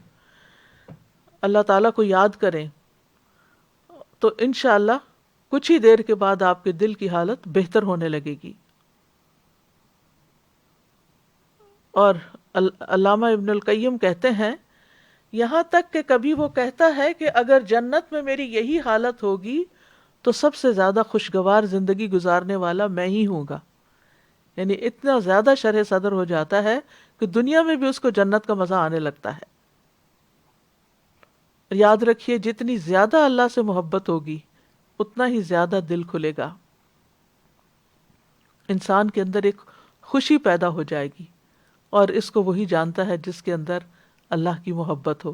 اللہ تعالیٰ کو یاد کریں، تو انشاءاللہ کچھ ہی دیر کے بعد آپ کے دل کی حالت بہتر ہونے لگے گی۔ اور علامہ ابن القیم کہتے ہیں، یہاں تک کہ کبھی وہ کہتا ہے کہ اگر جنت میں میری یہی حالت ہوگی تو سب سے زیادہ خوشگوار زندگی گزارنے والا میں ہی ہوں گا۔ یعنی اتنا زیادہ شرح صدر ہو جاتا ہے کہ دنیا میں بھی اس کو جنت کا مزہ آنے لگتا ہے۔ یاد رکھیے، جتنی زیادہ اللہ سے محبت ہوگی اتنا ہی زیادہ دل کھلے گا، انسان کے اندر ایک خوشی پیدا ہو جائے گی، اور اس کو وہی جانتا ہے جس کے اندر اللہ کی محبت ہو۔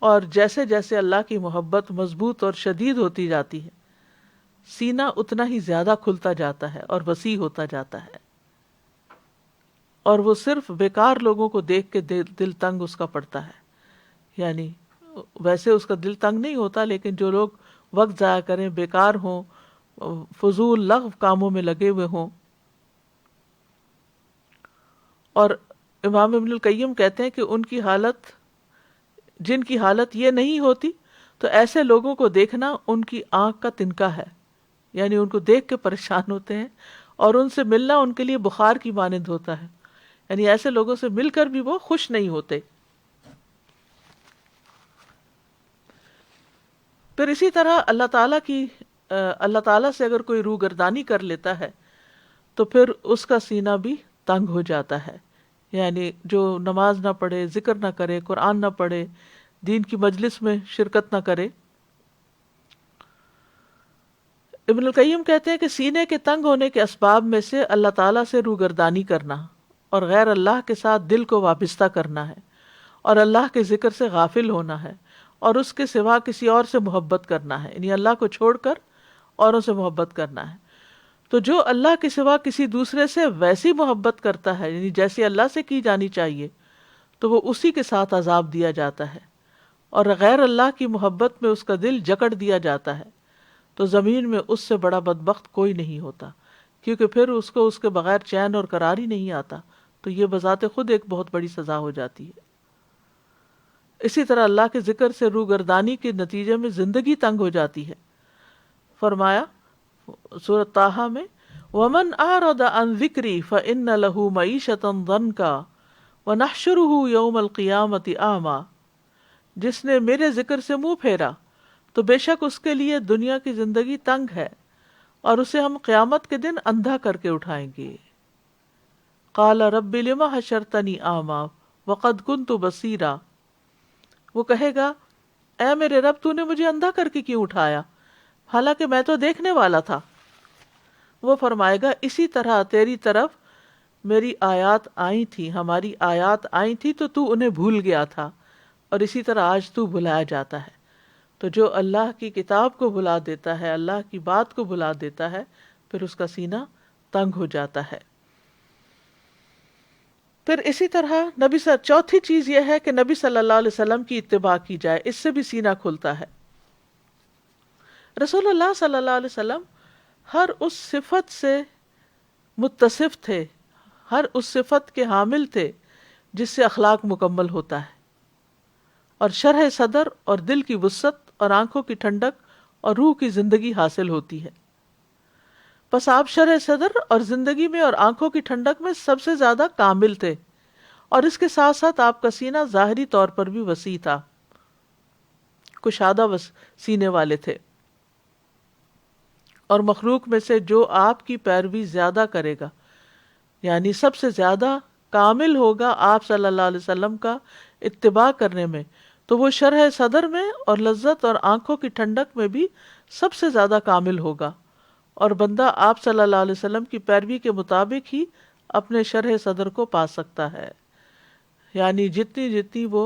اور جیسے جیسے اللہ کی محبت مضبوط اور شدید ہوتی جاتی ہے، سینہ اتنا ہی زیادہ کھلتا جاتا ہے اور وسیع ہوتا جاتا ہے، اور وہ صرف بیکار لوگوں کو دیکھ کے دل تنگ اس کا پڑتا ہے۔ یعنی ویسے اس کا دل تنگ نہیں ہوتا، لیکن جو لوگ وقت ضائع کریں، بیکار ہوں، فضول لغو کاموں میں لگے ہوئے ہوں۔ اور امام ابن القیم کہتے ہیں کہ ان کی حالت، جن کی حالت یہ نہیں ہوتی، تو ایسے لوگوں کو دیکھنا ان کی آنکھ کا تنکا ہے، یعنی ان کو دیکھ کے پریشان ہوتے ہیں، اور ان سے ملنا ان کے لیے بخار کی مانند ہوتا ہے، یعنی ایسے لوگوں سے مل کر بھی وہ خوش نہیں ہوتے۔ پھر اسی طرح اللہ تعالیٰ سے اگر کوئی روگردانی کر لیتا ہے تو پھر اس کا سینہ بھی تنگ ہو جاتا ہے، یعنی جو نماز نہ پڑھے، ذکر نہ کرے، قرآن نہ پڑھے، دین کی مجلس میں شرکت نہ کرے۔ ابن القیم کہتے ہیں کہ سینے کے تنگ ہونے کے اسباب میں سے اللہ تعالیٰ سے روگردانی کرنا اور غیر اللہ کے ساتھ دل کو وابستہ کرنا ہے، اور اللہ کے ذکر سے غافل ہونا ہے، اور اس کے سوا کسی اور سے محبت کرنا ہے، یعنی اللہ کو چھوڑ کر اوروں سے محبت کرنا ہے۔ تو جو اللہ کے سوا کسی دوسرے سے ویسی محبت کرتا ہے، یعنی جیسی اللہ سے کی جانی چاہیے، تو وہ اسی کے ساتھ عذاب دیا جاتا ہے، اور غیر اللہ کی محبت میں اس کا دل جکڑ دیا جاتا ہے، تو زمین میں اس سے بڑا بدبخت کوئی نہیں ہوتا، کیونکہ پھر اس کو اس کے بغیر چین اور قرار ہی نہیں آتا، تو یہ بذات خود ایک بہت بڑی سزا ہو جاتی ہے۔ اسی طرح اللہ کے ذکر سے روگردانی کے نتیجے میں زندگی تنگ ہو جاتی ہے۔ فرمایا سورۃ طٰہٰ میں وَمَنْ أَعْرَضَ عَنْ ذِكْرِي فَإِنَّ لَهُ مَعِيشَةً ضَنْكًا وَنَحْشُرُهُ يَوْمَ الْقِيَامَةِ أَعْمَىٰ، جس نے میرے ذکر سے منہ پھیرا تو بے شک اس کے لیے دنیا کی زندگی تنگ ہے، اور اسے ہم قیامت کے دن اندھا کر کے اٹھائیں گے۔ قَالَ رَبِّ لِمَ حَشَرْتَنِي أَعْمَىٰ وَقَدْ كُنْتُ بَصِيرًا، وہ کہے گا اے میرے رب تو نے مجھے اندھا کر کے کیوں اٹھایا، حالانکہ میں تو دیکھنے والا تھا۔ وہ فرمائے گا اسی طرح تیری طرف میری آیات آئی تھی، ہماری آیات آئی تھی تو انہیں بھول گیا تھا، اور اسی طرح آج تو بھلایا جاتا ہے۔ تو جو اللہ کی کتاب کو بھلا دیتا ہے، اللہ کی بات کو بھلا دیتا ہے، پھر اس کا سینہ تنگ ہو جاتا ہے۔ پھر اسی طرح چوتھی چیز یہ ہے کہ نبی صلی اللہ علیہ وسلم کی اتباع کی جائے، اس سے بھی سینہ کھلتا ہے۔ رسول اللہ صلی اللہ علیہ وسلم ہر اس صفت سے متصف تھے، ہر اس صفت کے حامل تھے جس سے اخلاق مکمل ہوتا ہے، اور شرح صدر اور دل کی وسعت اور آنکھوں کی ٹھنڈک اور روح کی زندگی حاصل ہوتی ہے۔ بس آپ شرح صدر اور زندگی میں اور آنکھوں کی ٹھنڈک میں سب سے زیادہ کامل تھے، اور اس کے ساتھ ساتھ آپ کا سینہ ظاہری طور پر بھی وسیع تھا، کشادہ سینے والے تھے، اور مخلوق میں سے جو آپ کی پیروی زیادہ کرے گا، یعنی سب سے زیادہ کامل ہوگا آپ صلی اللہ علیہ وسلم کا اتباع کرنے میں، تو وہ شرح صدر میں اور لذت اور آنکھوں کی ٹھنڈک میں بھی سب سے زیادہ کامل ہوگا، اور بندہ آپ صلی اللہ علیہ وسلم کی پیروی کے مطابق ہی اپنے شرح صدر کو پا سکتا ہے، یعنی جتنی وہ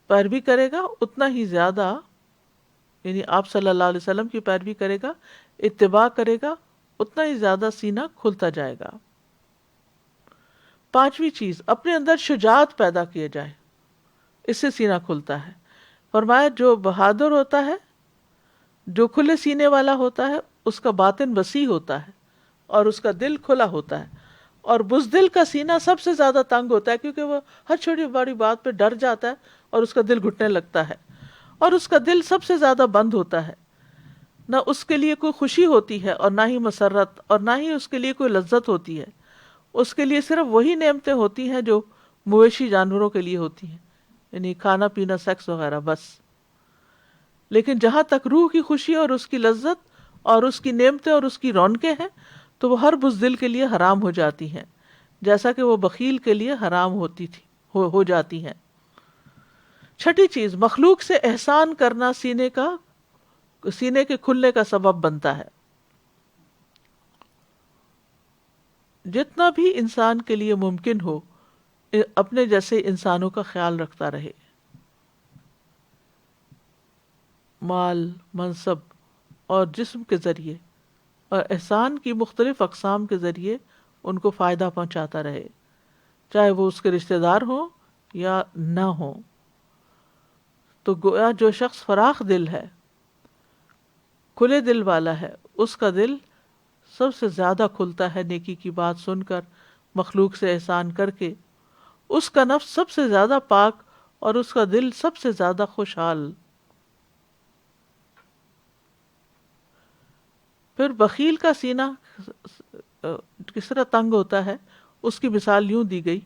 پیروی کرے گا اتنا ہی زیادہ، یعنی آپ صلی اللہ علیہ وسلم کی پیروی کرے گا، اتباع کرے گا، اتنا ہی زیادہ سینہ کھلتا جائے گا۔ پانچویں چیز، اپنے اندر شجاعت پیدا کیے جائے، اس سے سینہ کھلتا ہے۔ فرمایا جو بہادر ہوتا ہے، جو کھلے سینے والا ہوتا ہے، اس کا باطن وسیع ہوتا ہے اور اس کا دل کھلا ہوتا ہے، اور بزدل کا سینہ سب سے زیادہ تنگ ہوتا ہے، کیونکہ وہ ہر چھوٹی بڑی بات پہ ڈر جاتا ہے اور اس کا دل گھٹنے لگتا ہے، اور اس کا دل سب سے زیادہ بند ہوتا ہے، نہ اس کے لیے کوئی خوشی ہوتی ہے اور نہ ہی مسرت، اور نہ ہی اس کے لیے کوئی لذت ہوتی ہے، اس کے لیے صرف وہی نعمتیں ہوتی ہیں جو مویشی جانوروں کے لیے ہوتی ہیں، یعنی کھانا پینا، سیکس وغیرہ، بس۔ لیکن جہاں تک روح کی خوشی اور اس کی لذت اور اس کی نعمتیں اور اس کی رونقیں ہیں، تو وہ ہر بزدل کے لیے حرام ہو جاتی ہیں، جیسا کہ وہ بخیل کے لیے حرام ہو جاتی ہیں۔ چھٹی چیز، مخلوق سے احسان کرنا سینے کے کھلنے کا سبب بنتا ہے۔ جتنا بھی انسان کے لیے ممکن ہو اپنے جیسے انسانوں کا خیال رکھتا رہے، مال، منصب اور جسم کے ذریعے اور احسان کی مختلف اقسام کے ذریعے ان کو فائدہ پہنچاتا رہے، چاہے وہ اس کے رشتہ دار ہوں یا نہ ہوں۔ تو گویا جو شخص فراخ دل ہے، کھلے دل والا ہے، اس کا دل سب سے زیادہ کھلتا ہے نیکی کی بات سن کر، مخلوق سے احسان کر کے، اس کا نفس سب سے زیادہ پاک اور اس کا دل سب سے زیادہ خوشحال۔ پھر بخیل کا سینہ کس طرح تنگ ہوتا ہے، اس کی مثال یوں دی گئی،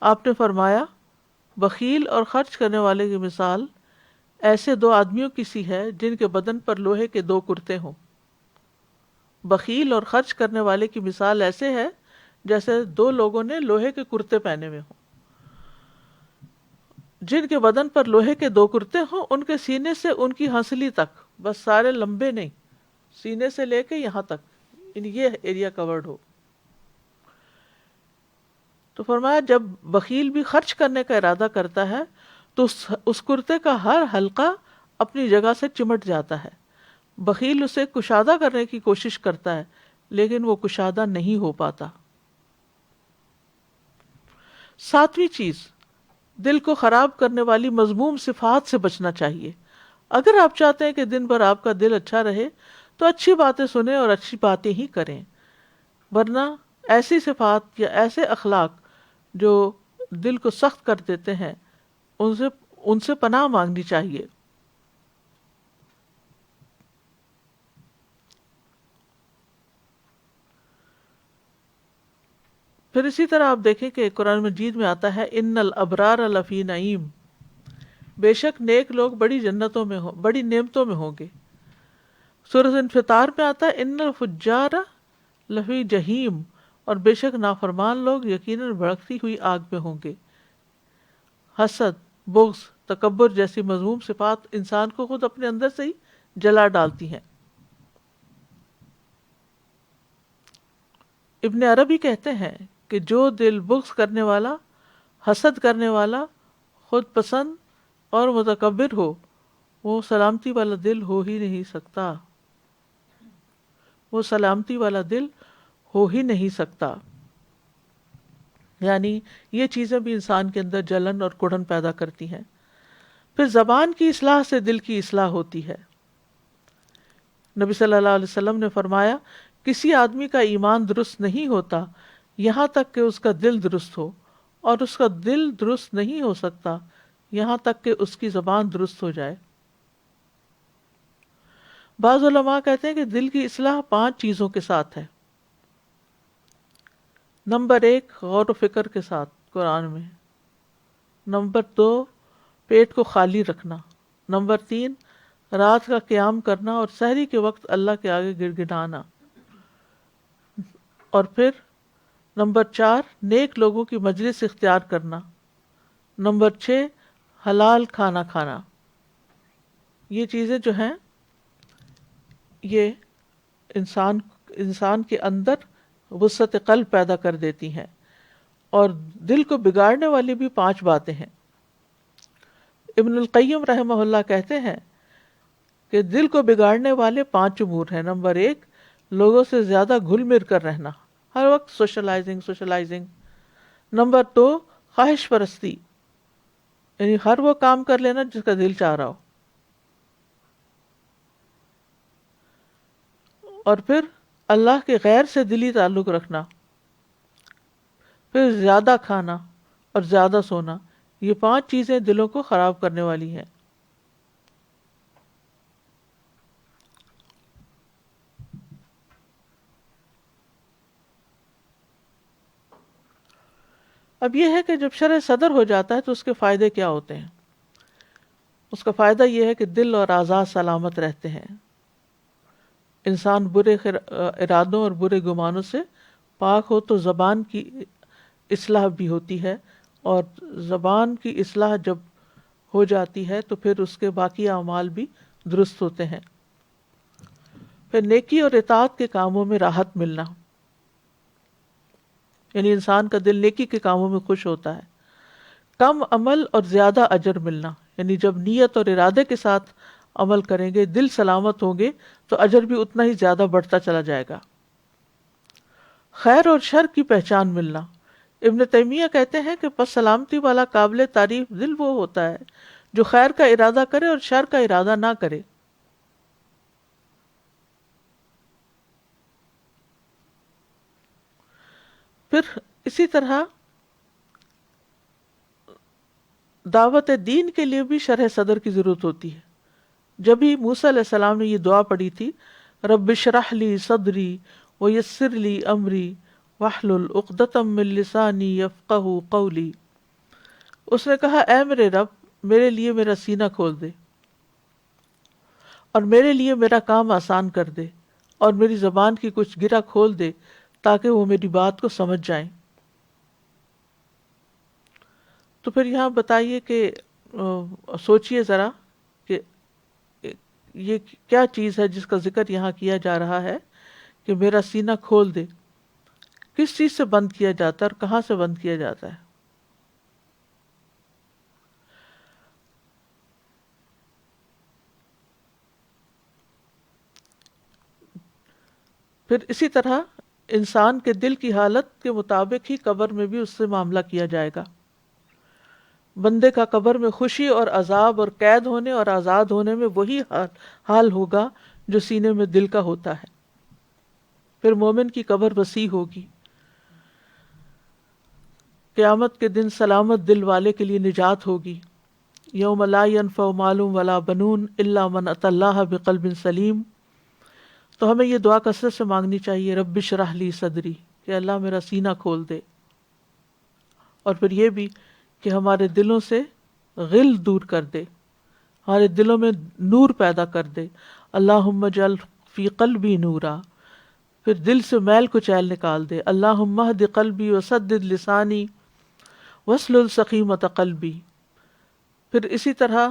آپ نے فرمایا بخیل اور خرچ کرنے والے کی مثال ایسے دو آدمیوں کی سی ہے جن کے بدن پر لوہے کے دو کرتے ہوں۔ بخیل اور خرچ کرنے والے کی مثال ایسے ہے جیسے دو لوگوں نے لوہے کے کرتے پہنے ہوئے ہوں۔ جن کے بدن پر لوہے کے دو کرتے ہوں، ان کے سینے سے ان کی ہنسلی تک، بس سارے لمبے نہیں، سینے سے لے کے یہاں تک، یہ ایریا کورڈ ہو۔ تو فرمایا جب بخیل بھی خرچ کرنے کا ارادہ کرتا ہے تو اس کرتے کا ہر حلقہ اپنی جگہ سے چمٹ جاتا ہے. بخیل اسے کشادہ کرنے کی کوشش کرتا ہے لیکن وہ کشادہ نہیں ہو پاتا. ساتویں چیز، دل کو خراب کرنے والی مذموم صفات سے بچنا چاہیے. اگر آپ چاہتے ہیں کہ دن بھر آپ کا دل اچھا رہے تو اچھی باتیں سنیں اور اچھی باتیں ہی کریں، ورنہ ایسی صفات یا ایسے اخلاق جو دل کو سخت کر دیتے ہیں ان سے پناہ مانگنی چاہیے. پھر اسی طرح آپ دیکھیں کہ قرآن مجید میں آتا ہے ان الابرار لفی نعیم، بے شک نیک لوگ بڑی جنتوں میں بڑی نعمتوں میں ہوں گے. سورۃ انفطار میں آتا ہے ان الفجار لفی جہیم، اور بے شک نافرمان لوگ یقیناً بھڑکتی ہوئی آگ میں ہوں گے. حسد، بغض، تکبر جیسی مذموم صفات انسان کو خود اپنے اندر سے ہی جلا ڈالتی ہیں. ابن عربی کہتے ہیں کہ جو دل بغض کرنے والا، حسد کرنے والا، خود پسند اور متکبر ہو، وہ سلامتی والا دل ہو ہی نہیں سکتا. وہ سلامتی والا دل ہو ہی نہیں سکتا. یعنی یہ چیزیں بھی انسان کے اندر جلن اور کڑن پیدا کرتی ہیں. پھر زبان کی اصلاح سے دل کی اصلاح ہوتی ہے. نبی صلی اللہ علیہ وسلم نے فرمایا کسی آدمی کا ایمان درست نہیں ہوتا یہاں تک کہ اس کا دل درست ہو، اور اس کا دل درست نہیں ہو سکتا یہاں تک کہ اس کی زبان درست ہو جائے. بعض علماء کہتے ہیں کہ دل کی اصلاح 5 چیزوں کے ساتھ ہے. نمبر 1 غور و فکر کے ساتھ قرآن میں. نمبر 2 پیٹ کو خالی رکھنا. نمبر 3 رات کا قیام کرنا اور سحری کے وقت اللہ کے آگے گڑگڑانا. اور پھر نمبر 4 نیک لوگوں کی مجلس اختیار کرنا. نمبر 6 حلال کھانا کھانا. یہ چیزیں جو ہیں یہ انسان کے اندر وسعت قلب پیدا کر دیتی ہیں. اور دل کو بگاڑنے والی بھی 5 باتیں ہیں. ابن القیم رحمہ اللہ کہتے ہیں کہ دل کو بگاڑنے والے 5 امور ہیں. نمبر 1 لوگوں سے زیادہ گھل مل کر رہنا، ہر وقت سوشلائزنگ. نمبر 2 خواہش پرستی، یعنی ہر وہ کام کر لینا جس کا دل چاہ رہا ہو. اور پھر اللہ کے غیر سے دلی تعلق رکھنا. پھر زیادہ کھانا اور زیادہ سونا. یہ 5 چیزیں دلوں کو خراب کرنے والی ہیں. اب یہ ہے کہ جب شرح صدر ہو جاتا ہے تو اس کے فائدے کیا ہوتے ہیں؟ اس کا فائدہ یہ ہے کہ دل اور اعضاء سلامت رہتے ہیں. انسان برے ارادوں اور برے گمانوں سے پاک ہو تو زبان کی اصلاح بھی ہوتی ہے، اور زبان کی اصلاح جب ہو جاتی ہے تو پھر اس کے باقی اعمال بھی درست ہوتے ہیں. پھر نیکی اور اطاعت کے کاموں میں راحت ملنا، یعنی انسان کا دل نیکی کے کاموں میں خوش ہوتا ہے. کم عمل اور زیادہ اجر ملنا، یعنی جب نیت اور ارادے کے ساتھ عمل کریں گے، دل سلامت ہوں گے تو اجر بھی اتنا ہی زیادہ بڑھتا چلا جائے گا. خیر اور شر کی پہچان ملنا. ابن تیمیہ کہتے ہیں کہ پس سلامتی والا قابل تعریف دل وہ ہوتا ہے جو خیر کا ارادہ کرے اور شر کا ارادہ نہ کرے. پھر اسی طرح دعوت دین کے لیے بھی شرح صدر کی ضرورت ہوتی ہے. جب بھی موسیٰ علیہ السلام نے یہ دعا پڑھی تھی، رب اشرح لی صدری ویسر لی امری واحلل عقدۃ من لسانی یفقہوا قولی، اس نے کہا اے میرے رب میرے لیے میرا سینہ کھول دے اور میرے لیے میرا کام آسان کر دے اور میری زبان کی کچھ گرہ کھول دے تاکہ وہ میری بات کو سمجھ جائیں. تو پھر یہاں بتائیے کہ سوچئے ذرا کہ یہ کیا چیز ہے جس کا ذکر یہاں کیا جا رہا ہے کہ میرا سینہ کھول دے. کس چیز سے بند کیا جاتا ہے اور کہاں سے بند کیا جاتا ہے؟ پھر اسی طرح انسان کے دل کی حالت کے مطابق ہی قبر میں بھی اس سے معاملہ کیا جائے گا. بندے کا قبر میں خوشی اور عذاب اور قید ہونے اور آزاد ہونے میں وہی حال ہوگا جو سینے میں دل کا ہوتا ہے. پھر مومن کی قبر وسیع ہوگی. قیامت کے دن سلامت دل والے کے لیے نجات ہوگی. یوم لا ینفع مال ولا بنون الا من اتى اللہ بقلب سلیم. تو ہمیں یہ دعا کثرت سے مانگنی چاہیے، رب اشرح لی صدری، کہ اللہ میرا سینہ کھول دے. اور پھر یہ بھی کہ ہمارے دلوں سے غل دور کر دے، ہمارے دلوں میں نور پیدا کر دے. اللہم اجعل فی قلبی نورا، پھر دل سے میل کچیل نکال دے. اللہم اہد قلبی وسدد لسانی واسلل سقیمۃ قلبی. پھر اسی طرح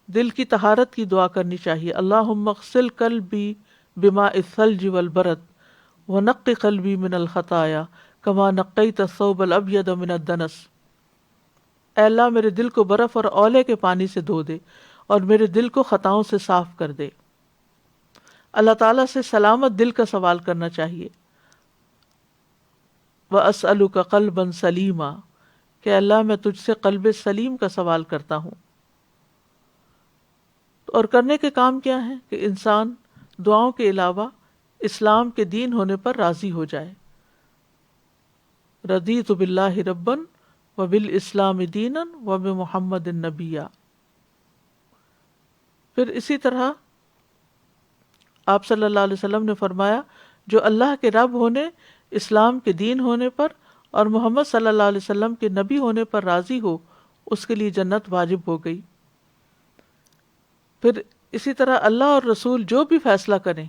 دل کی طہارت کی دعا کرنی چاہیے. اللہم اغسل قلبی بماء الثلج والبرد ونقی قلبی من الخطایا کما نقیت الثوب الابیض من الدنس. اے اللہ میرے دل کو برف اور اولے کے پانی سے دھو دے اور میرے دل کو خطاؤں سے صاف کر دے. اللہ تعالیٰ سے سلامت دل کا سوال کرنا چاہیے. وَأَسْأَلُكَ قَلْبًا سَلِيمًا، کہ اللہ میں تجھ سے قلب سلیم کا سوال کرتا ہوں. اور کرنے کے کام کیا ہیں کہ انسان دعاؤں کے علاوہ اسلام کے دین ہونے پر راضی ہو جائے. رضیت باللہ ربًا وبالاسلام دینا وبمحمد نبیا. پھر اسی طرح آپ صلی اللہ علیہ وسلم نے فرمایا جو اللہ کے رب ہونے، اسلام کے دین ہونے پر اور محمد صلی اللہ علیہ وسلم کے نبی ہونے پر راضی ہو، اس کے لیے جنت واجب ہو گئی. پھر اسی طرح اللہ اور رسول جو بھی فیصلہ کریں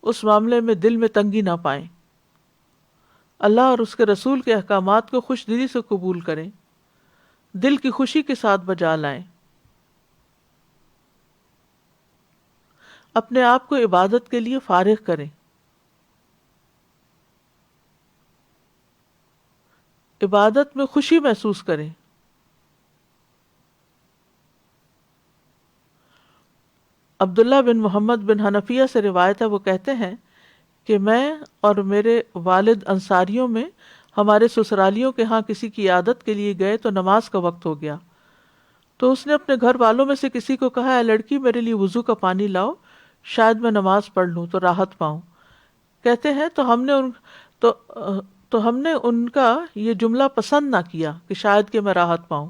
اس معاملے میں دل میں تنگی نہ پائیں. اللہ اور اس کے رسول کے احکامات کو خوش دلی سے قبول کریں، دل کی خوشی کے ساتھ بجا لائیں. اپنے آپ کو عبادت کے لیے فارغ کریں. عبادت میں خوشی محسوس کریں. عبداللہ بن محمد بن حنفیہ سے روایت ہے، وہ کہتے ہیں کہ میں اور میرے والد انصاریوں میں ہمارے سسرالیوں کے ہاں کسی کی عیادت کے لیے گئے تو نماز کا وقت ہو گیا. تو اس نے اپنے گھر والوں میں سے کسی کو کہا، اے لڑکی میرے لیے وضو کا پانی لاؤ، شاید میں نماز پڑھ لوں تو راحت پاؤں. کہتے ہیں تو ہم نے ان کا یہ جملہ پسند نہ کیا کہ شاید کہ میں راحت پاؤں.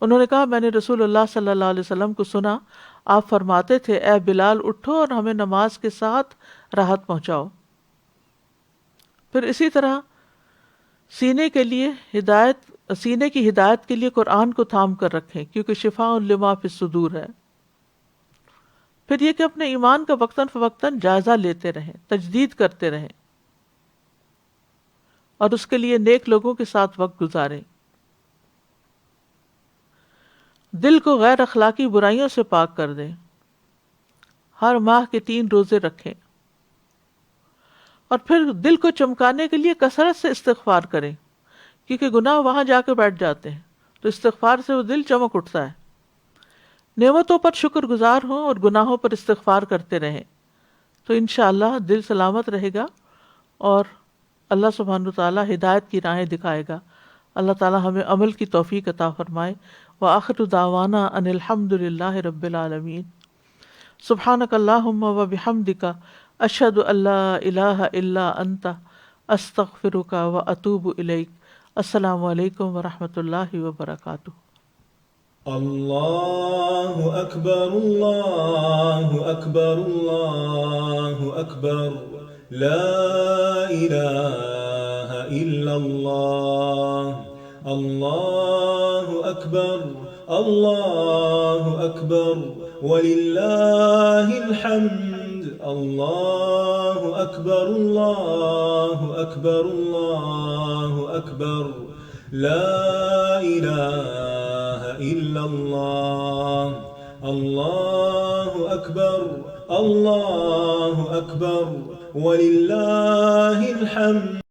انہوں نے کہا میں نے رسول اللہ صلی اللہ علیہ وسلم کو سنا، آپ فرماتے تھے اے بلال اٹھو اور ہمیں نماز کے ساتھ راحت پہنچاؤ. پھر اسی طرح سینے کی ہدایت کے لیے قرآن کو تھام کر رکھیں کیونکہ شفاء لما فی الصدور ہے. پھر یہ کہ اپنے ایمان کا وقتاً فوقتاً جائزہ لیتے رہیں، تجدید کرتے رہیں اور اس کے لیے نیک لوگوں کے ساتھ وقت گزاریں. دل کو غیر اخلاقی برائیوں سے پاک کر دیں. ہر ماہ کے 3 روزے رکھیں اور پھر دل کو چمکانے کے لیے کثرت سے استغفار کریں کیونکہ گناہ وہاں جا کے بیٹھ جاتے ہیں، تو استغفار سے وہ دل چمک اٹھتا ہے. نعمتوں پر شکر گزار ہوں اور گناہوں پر استغفار کرتے رہیں تو انشاءاللہ دل سلامت رہے گا اور اللہ سبحانہ وتعالی ہدایت کی راہیں دکھائے گا. اللہ تعالی ہمیں عمل کی توفیق عطا فرمائے. وآخر دعوانا ان الحمد للہ رب العالمین. سبحانک اللہم وبحمدک اشہد ان لا الہ الا انت استغفرک واتوب الیک. السلام علیکم ورحمۃ اللہ وبرکاتہ. اللہ اکبر اللہ اکبر اللہ اکبر لا الہ الا اللہ. اللہ اکبر اللہ اکبر وللہ الحمد. اللہ اکبر اللہ اکبر اللہ اکبر لا الہ الا اللہ. اللہ اکبر اللہ اکبر وللہ الحمد.